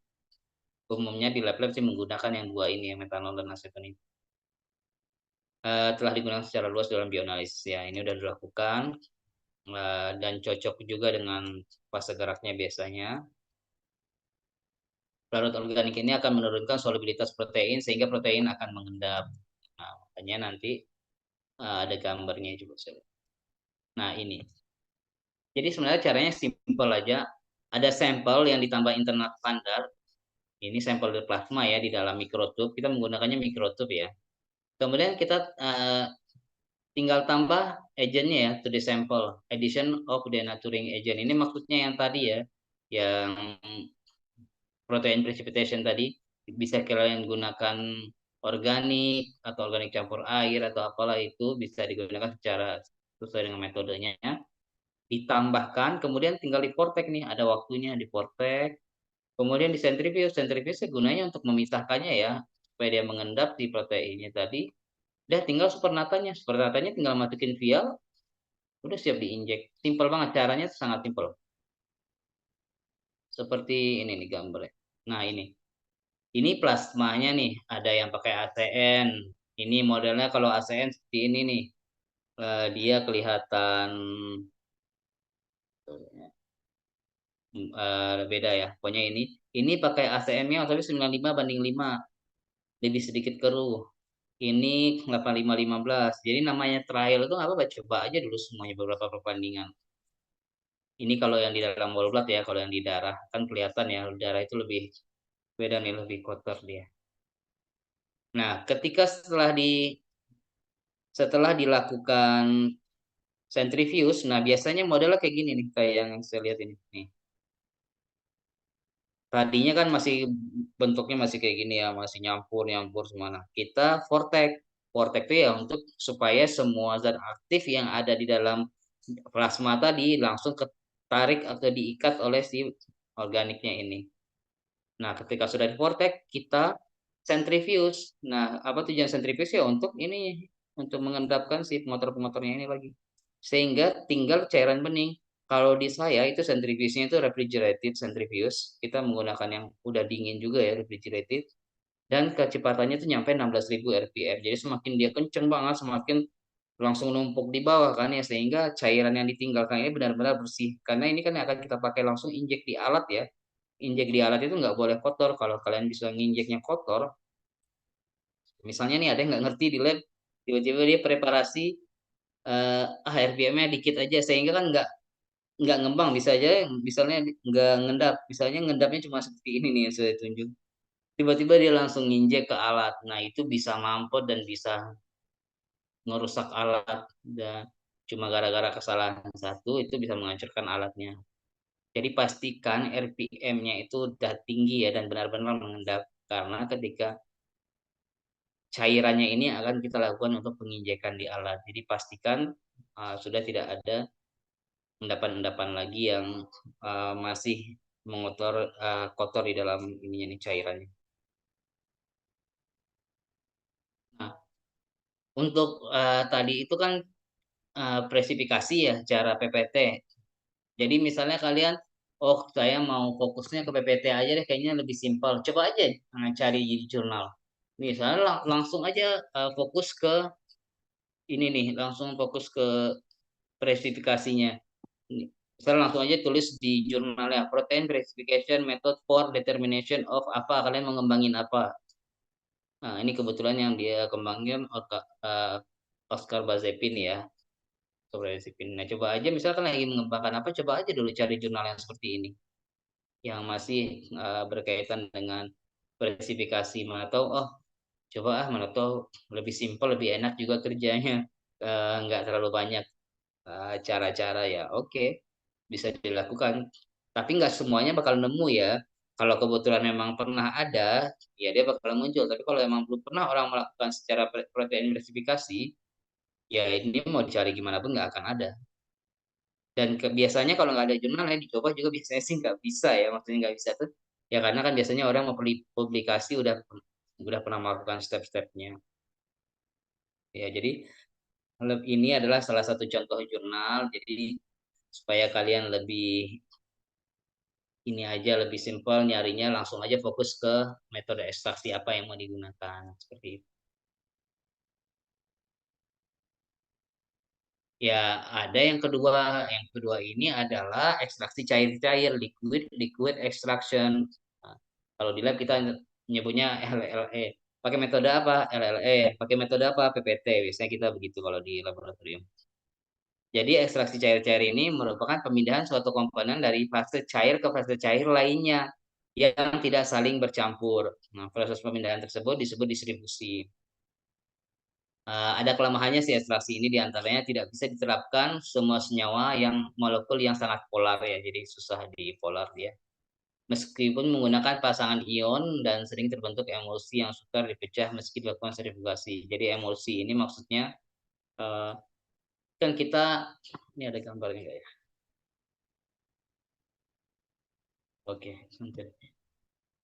Speaker 1: Umumnya di lab-lab sih menggunakan yang dua ini ya, metanol dan asetonitril. Telah digunakan secara luas dalam bioanalisis ya. Ini sudah dilakukan dan cocok juga dengan fase geraknya biasanya. Larut organik ini akan menurunkan solubilitas protein sehingga protein akan mengendap. Nah, makanya nanti ada gambarnya juga. Nah, ini. Jadi sebenarnya caranya simpel aja. Ada sampel yang ditambah internal standar. Ini sampel dari plasma ya di dalam mikrotub. Kita menggunakannya mikrotub ya. Kemudian kita tinggal tambah agentnya ya, to the sample, addition of denaturing agent. Ini maksudnya yang tadi ya, yang protein precipitation tadi, bisa kalian gunakan organik atau organik campur air atau apalah itu bisa digunakan secara sesuai dengan metodenya. Ditambahkan, kemudian tinggal diportek nih, ada waktunya diportek. Kemudian di sentrifuge, sentrifuge gunanya untuk memisahkannya ya, supaya dia mengendap di proteinnya tadi. Udah tinggal supernatanya, supernatanya tinggal masukin vial, udah siap diinjek. Simpel banget, caranya sangat simpel. Seperti ini nih gambarnya. Nah ini plasmanya nih, ada yang pakai ACN. Ini modelnya kalau ACN seperti ini nih. Dia kelihatan beda ya. Pokoknya ini pakai ACM-nya tapi 95:5, lebih sedikit keruh. Ini 85:15. Jadi namanya trial itu nggak apa-apa, coba aja dulu semuanya beberapa perbandingan. Ini kalau yang di dalam whole blood ya, kalau yang di darah kan kelihatan ya, darah itu lebih beda nih, lebih kotor dia. Nah, ketika setelah dilakukan centrifuge, nah biasanya modelnya kayak gini nih, kayak yang saya lihat ini. Nih. Tadinya kan masih bentuknya masih kayak gini ya, masih nyampur semua. Nah, kita vortex. Vortex itu ya untuk supaya semua zat aktif yang ada di dalam plasma tadi langsung ketarik atau diikat oleh si organiknya ini. Nah, ketika sudah di vortex, kita centrifuge. Nah, apa tujuan centrifuge ya untuk ini, untuk mengendapkan si pemotor-pemotornya ini lagi. Sehingga tinggal cairan bening. Kalau di saya itu centrifuge-nya itu refrigerated centrifuge. Kita menggunakan yang udah dingin juga ya, refrigerated. Dan kecepatannya itu nyampe 16.000 rpm. Jadi semakin dia kenceng banget, semakin langsung numpuk di bawah kan ya, sehingga cairan yang ditinggalkan ini benar-benar bersih. Karena ini kan akan kita pakai langsung injek di alat ya. Injek di alat itu nggak boleh kotor. Kalau kalian bisa nginjeknya kotor, misalnya nih ada yang nggak ngerti di lab, tiba-tiba dia preparasi RPM-nya dikit aja, sehingga kan nggak ngembang, bisa aja misalnya nggak ngendap, misalnya ngendapnya cuma seperti ini nih yang saya tunjuk. Tiba-tiba dia langsung nginjek ke alat. Nah, itu bisa mampet dan bisa ngerusak alat, dan cuma gara-gara kesalahan satu itu bisa menghancurkan alatnya. Jadi pastikan RPM-nya itu udah tinggi ya dan benar-benar mengendap, karena ketika cairannya ini akan kita lakukan untuk penginjekan di alat. Jadi pastikan sudah tidak ada endapan-endapan lagi yang masih mengotor kotor di dalam ininya nih cairannya. Nah, untuk tadi itu kan presifikasi ya, cara PPT. Jadi misalnya kalian, oh saya mau fokusnya ke PPT aja deh, kayaknya lebih simpel. Coba aja cari di jurnal. Misalnya langsung aja fokus ke ini nih, langsung fokus ke presifikasinya. Misalnya langsung aja tulis di jurnalnya, protein classification method for determination of apa, kalian mau ngembangin apa. Nah, ini kebetulan yang dia kembangin Oscar Bazepin ya. Bazepin. Nah, coba aja misalkan lagi mengembangkan apa, coba aja dulu cari jurnal yang seperti ini. Yang masih berkaitan dengan spesifikasi, mana tahu oh coba mana tahu lebih simpel, lebih enak juga kerjanya. Nggak terlalu banyak cara-cara ya, oke, bisa dilakukan, tapi nggak semuanya bakal nemu ya. Kalau kebetulan memang pernah ada, ya dia bakal muncul, tapi kalau memang belum pernah orang melakukan secara protein diversifikasi, ya ini mau dicari gimana pun nggak akan ada. Dan biasanya kalau nggak ada jurnal yang dicoba juga biasanya sih nggak bisa ya, maksudnya nggak bisa tuh ya karena kan biasanya orang mau publikasi udah pernah melakukan step-stepnya ya. Jadi ini adalah salah satu contoh jurnal, jadi supaya kalian lebih ini aja, lebih simpel nyarinya, langsung aja fokus ke metode ekstraksi apa yang mau digunakan seperti itu. Ya, ada yang kedua ini adalah ekstraksi cair-cair, liquid liquid extraction. Nah, kalau di lab kita nyebutnya LLE. Pakai metode apa? LLE. Pakai metode apa? PPT. Biasanya kita begitu kalau di laboratorium. Jadi ekstraksi cair-cair ini merupakan pemindahan suatu komponen dari fase cair ke fase cair lainnya yang tidak saling bercampur. Nah, proses pemindahan tersebut disebut distribusi. Ada kelemahannya sih ekstraksi ini diantaranya tidak bisa diterapkan semua senyawa yang molekul yang sangat polar ya, jadi susah dipolar dia. Meskipun menggunakan pasangan ion dan sering terbentuk emulsi yang sukar dipecah meski dilakukan sentrifugasi. Jadi emulsi ini maksudnya eh, kan kita ini ada gambarnya nggak ya? Oke, sebentar.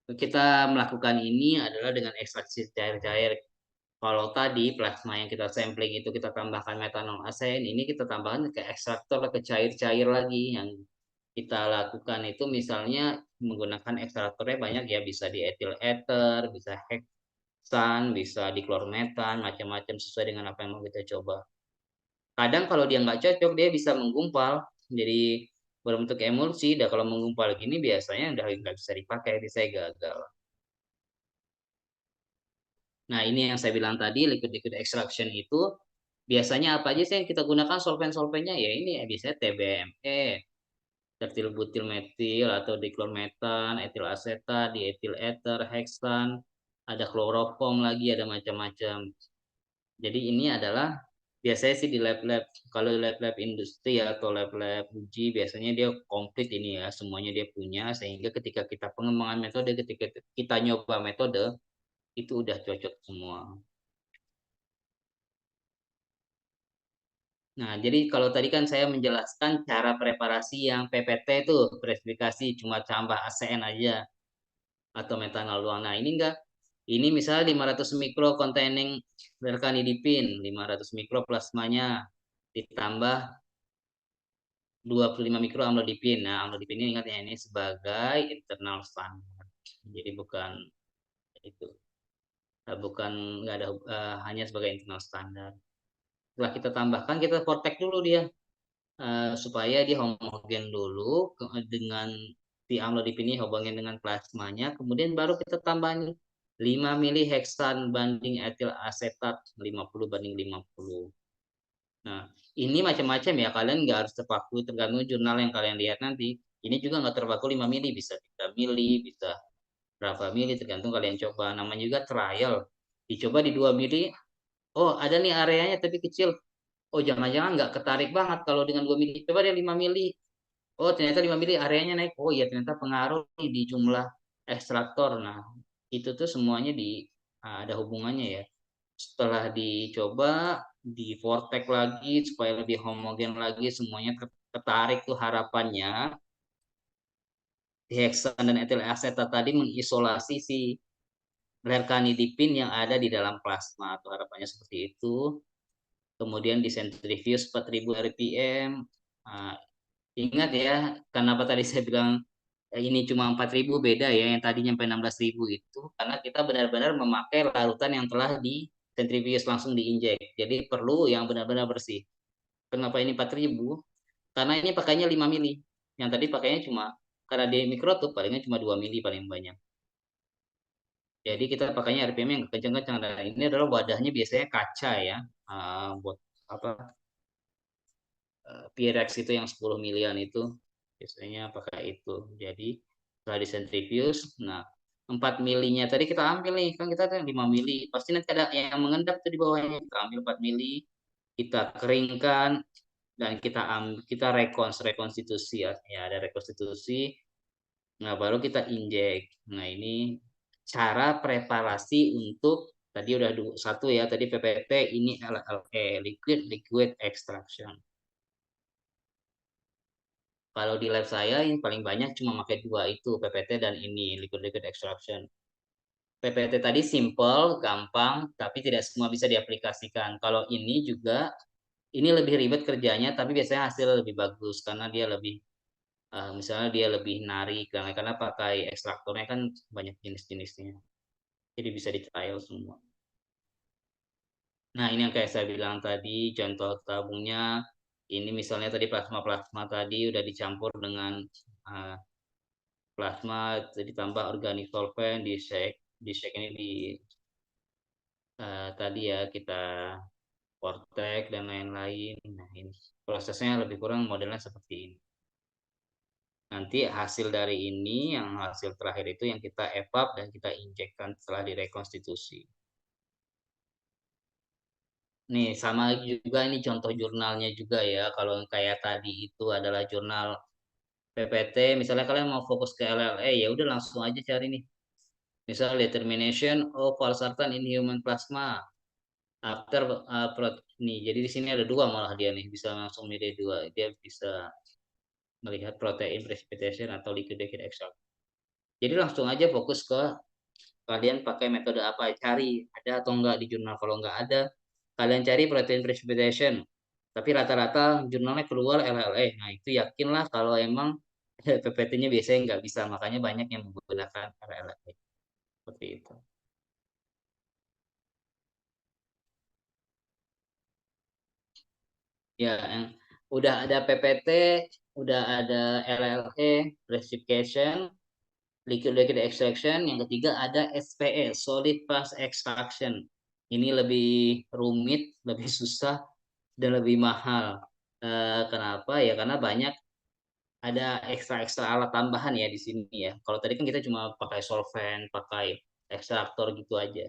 Speaker 1: Kita melakukan ini adalah dengan ekstraksi cair-cair. Kalau tadi plasma yang kita sampling itu kita tambahkan metanol asen, ini kita tambahkan ke ekstraktor ke cair-cair lagi. Yang kita lakukan itu misalnya menggunakan ekstraktornya banyak ya, bisa di etil ether, bisa heksan, bisa di klormetan, macam-macam sesuai dengan apa yang mau kita coba. Kadang kalau dia nggak cocok, dia bisa menggumpal, jadi berbentuk emulsi. Dan kalau menggumpal gini biasanya udah nggak bisa dipakai, jadi saya gagal. Nah, ini yang saya bilang tadi, liquid-liquid extraction itu biasanya apa aja sih yang kita gunakan solvent-solventnya? Ya ini ya, biasanya TBME, tertil butil metil atau diklormetan, etil asetat, dietil ether, heksan, ada kloroform lagi, ada macam-macam. Jadi ini adalah biasanya sih di lab-lab, kalau lab-lab industri atau lab-lab uji biasanya dia komplit ini ya, semuanya dia punya, sehingga ketika kita pengembangan metode, ketika kita nyoba metode, itu udah cocok semua. Nah, jadi kalau tadi kan saya menjelaskan cara preparasi yang PPT itu, presifikasi cuma tambah ASEAN aja atau metanol doang. Nah, ini enggak. Ini misalnya 500 mikro containing lercanidipin, 500 mikro plasmanya ditambah 25 mikro amlodipin. Nah, amlodipin ini ingat ya, ini sebagai internal standar. Jadi bukan itu, bukan nggak ada hanya sebagai internal standar. Setelah kita tambahkan, kita vortex dulu dia supaya dia homogen dulu dengan si amlodipin ini homogen dengan plasmanya, kemudian baru kita tambahin 5 mili heksan banding etil asetat 50 banding 50. Nah, ini macam-macam ya, kalian nggak harus terpaku tergantung jurnal yang kalian lihat nanti. Ini juga nggak terpaku 5 mili, bisa 3 mili, bisa berapa mili, tergantung kalian coba. Namanya juga trial. Dicoba di 2 mili, oh ada nih areanya tapi kecil. Oh jangan-jangan nggak ketarik banget kalau dengan 2 mili. Coba dia 5 mili. Oh, ternyata 5 mili areanya naik. Oh, iya ternyata pengaruh nih di jumlah ekstraktor. Nah, itu tuh semuanya ada hubungannya ya. Setelah dicoba, di vortex lagi supaya lebih homogen lagi, semuanya tertarik tuh harapannya. Heksan dan etil asetat tadi mengisolasi si lercanidipin yang ada di dalam plasma, atau harapannya seperti itu. Kemudian disentrifuge 4000 rpm. Nah, ingat ya, kenapa tadi saya bilang ini cuma 4.000, beda ya yang tadi nyampe 16.000 itu karena kita benar-benar memakai larutan yang telah di sentrifuge langsung diinjek. Jadi perlu yang benar-benar bersih. Kenapa ini 4.000? Karena ini pakainya 5 mili. Yang tadi pakainya cuma karena di mikrotub palingnya cuma 2 mili paling banyak. Jadi kita pakainya RPM yang kencang-kencang, dan ini adalah wadahnya biasanya kaca ya. Buat apa? Pyrex itu yang 10 milian itu biasanya pakai itu. Jadi setelah disentrifuge, nah 4 milinya tadi kita ambil nih, kan kita ada 5 mili, pasti nanti ada yang mengendap tuh di bawahnya, kita ambil 4 mili, kita keringkan, dan kita rekonstitusi ya, ya ada rekonstitusi, nah baru kita injek. Nah ini cara preparasi untuk tadi udah satu ya, tadi PPT, ini LLE, liquid liquid extraction. Kalau di lab saya yang paling banyak cuma pakai dua itu, PPT dan ini liquid liquid extraction. PPT tadi simple, gampang, tapi tidak semua bisa diaplikasikan. Kalau ini juga, ini lebih ribet kerjanya, tapi biasanya hasil lebih bagus karena dia lebih, misalnya dia lebih narik, karena pakai ekstraktornya kan banyak jenis-jenisnya. Jadi bisa di trial semua. Nah, ini yang kayak saya bilang tadi, contoh tabungnya, ini misalnya tadi plasma-plasma tadi udah dicampur dengan uh, plasma, ditambah organik solvent, di shake ini tadi ya kita vortex dan lain-lain. Nah ini prosesnya lebih kurang modelnya seperti ini. Nanti hasil dari ini, yang hasil terakhir itu yang kita evap dan kita injekkan setelah direkonstitusi. nih sama juga ini contoh jurnalnya juga ya. Kalau kayak tadi itu adalah jurnal PPT, misalnya kalian mau fokus ke LLA ya udah langsung aja cari nih. Misal determination of valsartan in human plasma after nih. Jadi di sini ada dua malah dia nih bisa langsung milih dua. Dia bisa melihat protein precipitation atau liquefaction extract. Jadi langsung aja fokus ke kalian pakai metode apa, cari ada atau enggak di jurnal. Kalau enggak ada, kalian cari protein precipitation. Tapi rata-rata jurnalnya keluar LLA. Nah itu yakinlah kalau emang PPT-nya biasanya nggak bisa. Makanya banyak yang menggunakan LLA. Seperti itu. Ya, yang udah ada PPT, udah ada LLA, precipitation, liquid liquid extraction. Yang ketiga ada SPE, solid fast extraction. Ini lebih rumit, lebih susah, dan lebih mahal. Kenapa ya? Karena banyak ada ekstra-ekstra alat tambahan ya di sini ya. Kalau tadi kan kita cuma pakai solvent, pakai ekstraktor gitu aja.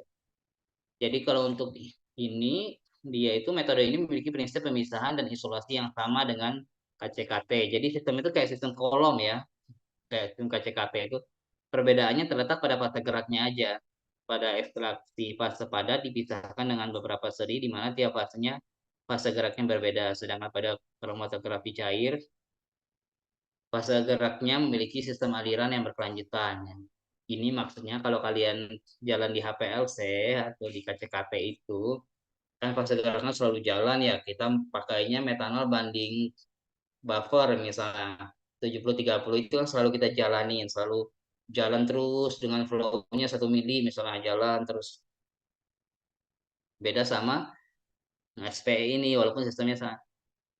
Speaker 1: Jadi kalau untuk ini, dia itu metode ini memiliki prinsip pemisahan dan isolasi yang sama dengan KCKT. Jadi sistem itu kayak sistem kolom ya, kayak sistem KCKT itu. Perbedaannya terletak pada fase geraknya aja. Pada ekstraksi fase padat dipisahkan dengan beberapa seri di mana tiap fasenya fase geraknya berbeda. Sedangkan pada kromatografi cair, fase geraknya memiliki sistem aliran yang berkelanjutan. Ini maksudnya kalau kalian jalan di HPLC atau di KCKT itu, kan fase geraknya selalu jalan ya, kita pakainya metanol banding buffer misalnya 70-30 itu kan selalu kita jalanin, selalu jalan terus dengan flow-nya 1 mili misalnya jalan terus. Beda sama SPE ini walaupun sistemnya sama.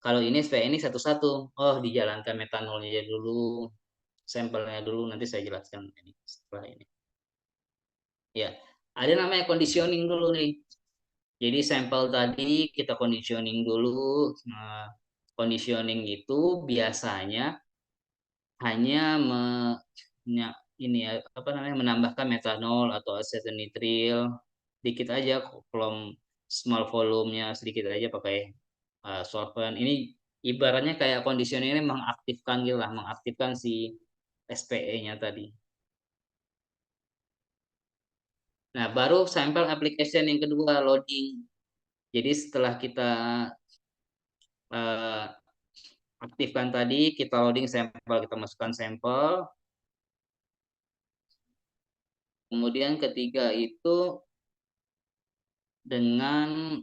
Speaker 1: Kalau ini SPE ini satu-satu, oh dijalankan metanolnya aja dulu, sampelnya dulu, nanti saya jelaskan ini setelah ini. Ya, ada namanya conditioning dulu nih. Jadi sampel tadi kita conditioning dulu. Nah, conditioning itu biasanya hanya ini ya, apa namanya, menambahkan metanol atau asetonitrile dikit aja, kolom small volumenya sedikit aja pakai solvent. Ini ibaratnya kayak conditioning ini mengaktifkan gitu lah, mengaktifkan si SPE-nya tadi. Nah, baru sample application yang kedua, loading. Jadi setelah kita eh, aktifkan tadi, kita loading sampel, kita masukkan sampel. Kemudian ketiga itu dengan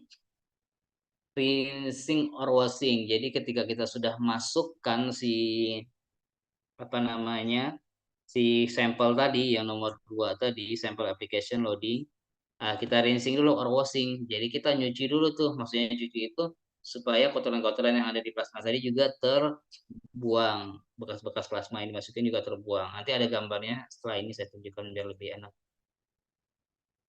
Speaker 1: rinsing or washing. Jadi ketika kita sudah masukkan si apa namanya si sampel tadi yang nomor 2 tadi, sampel application loading, kita rinsing dulu or washing. Jadi kita nyuci dulu tuh, maksudnya nyuci itu supaya kotoran-kotoran yang ada di plasma tadi juga terbuang, bekas-bekas plasma yang dimasukin juga terbuang. Nanti ada gambarnya setelah ini saya tunjukkan biar lebih enak.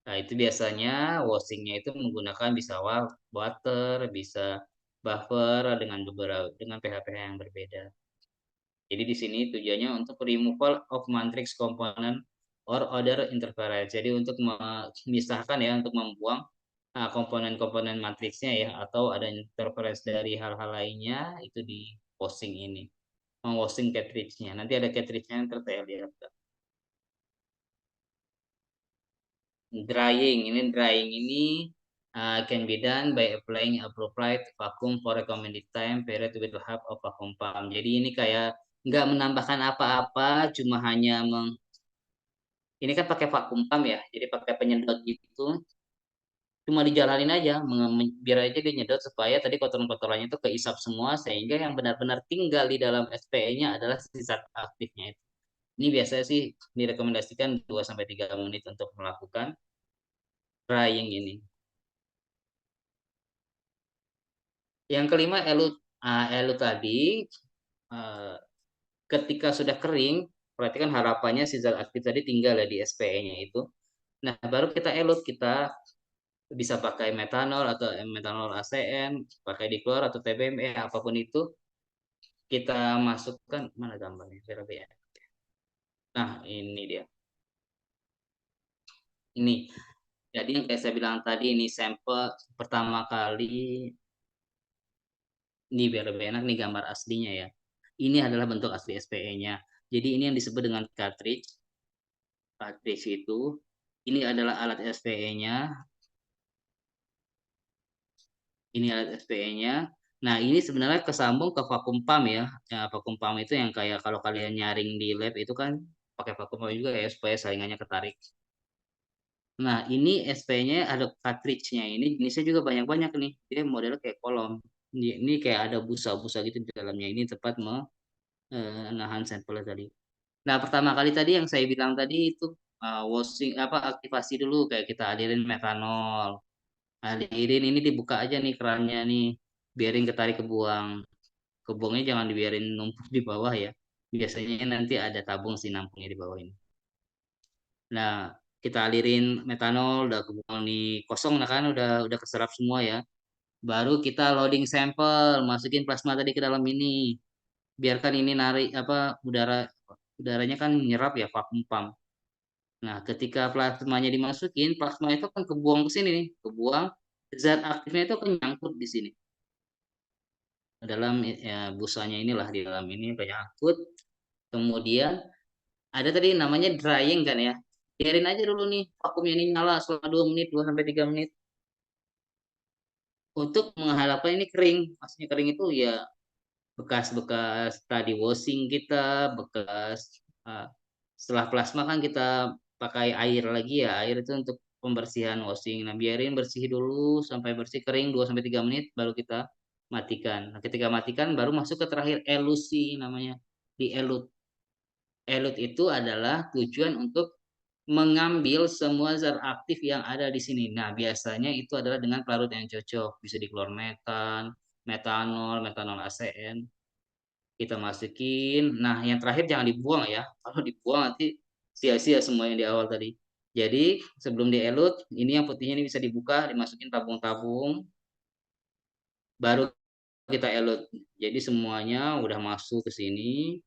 Speaker 1: Nah, itu biasanya washingnya itu menggunakan bisa water, bisa buffer dengan beberapa dengan pH-pH yang berbeda. Jadi di sini tujuannya untuk removal of matrix component or other interference. Jadi untuk memisahkan ya, untuk membuang komponen-komponen matriksnya ya, atau ada interference dari hal-hal lainnya itu di washing ini. Washing cartridge-nya. Nanti ada cartridge-nya yang saya lihat. Drying ini can be done by applying appropriate vacuum for recommended time period with the help of vacuum pump. Jadi ini kayak nggak menambahkan apa-apa, cuma hanya ini kan pakai vacuum pump ya, jadi pakai penyedot gitu, cuma dijalanin aja, biar aja dia nyedot supaya tadi kotoran-kotorannya itu keisap semua, sehingga yang benar-benar tinggal di dalam SPE-nya adalah si zat aktifnya itu. Ini biasanya sih direkomendasikan 2 sampai 3 menit untuk melakukan drying ini. Yang kelima elu tadi eh, ketika sudah kering, berarti kan harapannya si zat aktif tadi tinggal ya di SPE-nya itu. Nah, baru kita elut, kita bisa pakai metanol atau metanol ACN, pakai diklor atau TBME apapun itu, kita masukkan mana gambarnya? Saya lebih ya. Nah, ini dia. Ini Jadi yang kayak saya bilang tadi, ini sampel pertama kali, ini biar lebih enak nih gambar aslinya ya. Ini adalah bentuk asli SPE-nya. Jadi ini yang disebut dengan cartridge. Cartridge itu, ini adalah alat SPE-nya. Ini alat SPE-nya. Nah, ini sebenarnya kesambung ke vakum pump ya. Ya, vakum pump itu yang kayak kalau kalian nyaring di lab itu kan pakai vakum pump juga ya supaya saringannya ketarik. Nah, ini SP-nya ada cartridge-nya. Ini jenisnya juga banyak-banyak nih. Dia modelnya kayak kolom. Ini kayak ada busa-busa gitu di dalamnya. Ini tepat menahan sampel tadi. Nah, pertama kali tadi yang saya bilang tadi itu washing apa aktivasi dulu kayak kita alirin metanol. Alirin ini dibuka aja nih kerannya nih. Biarin ketarik kebuang. Kebuangnya jangan dibiarin numpuk di bawah ya. Biasanya nanti ada tabung sih nampungnya di bawah ini. Nah, kita alirin metanol, udah kebuang nih kosong nah kan, udah keserap semua ya. Baru kita loading sampel, masukin plasma tadi ke dalam ini. Biarkan ini narik apa udaranya kan nyerap ya vakum pump. Nah, ketika plasmanya dimasukin, plasma itu kan kebuang ke sini nih, kebuang zat aktifnya itu akan nyangkut di sini. Dalam ya, busanya inilah di dalam ini banyak nyangkut. Kemudian ada tadi namanya drying kan ya. Biarin aja dulu nih vakumnya ini nyala selama 2 menit, 2 sampai 3 menit untuk mengharapkan ini kering. Maksudnya kering itu ya bekas-bekas tadi washing kita, bekas uh, setelah plasma kan kita pakai air lagi ya. Air itu untuk pembersihan washing. Nah, biarin bersih dulu sampai bersih kering 2 sampai 3 menit baru kita matikan. Nah, ketika matikan baru masuk ke terakhir elusi namanya. Di elut. Elut itu adalah tujuan untuk mengambil semua zat aktif yang ada di sini. Nah, biasanya itu adalah dengan pelarut yang cocok, bisa diklormetan, metanol, metanol ACN. Kita masukin. Nah, yang terakhir jangan dibuang ya. Kalau dibuang nanti sia-sia semua yang di awal tadi. Jadi, sebelum dielut, ini yang putihnya ini bisa dibuka, dimasukin tabung-tabung, baru kita elut. Jadi semuanya udah masuk ke sini.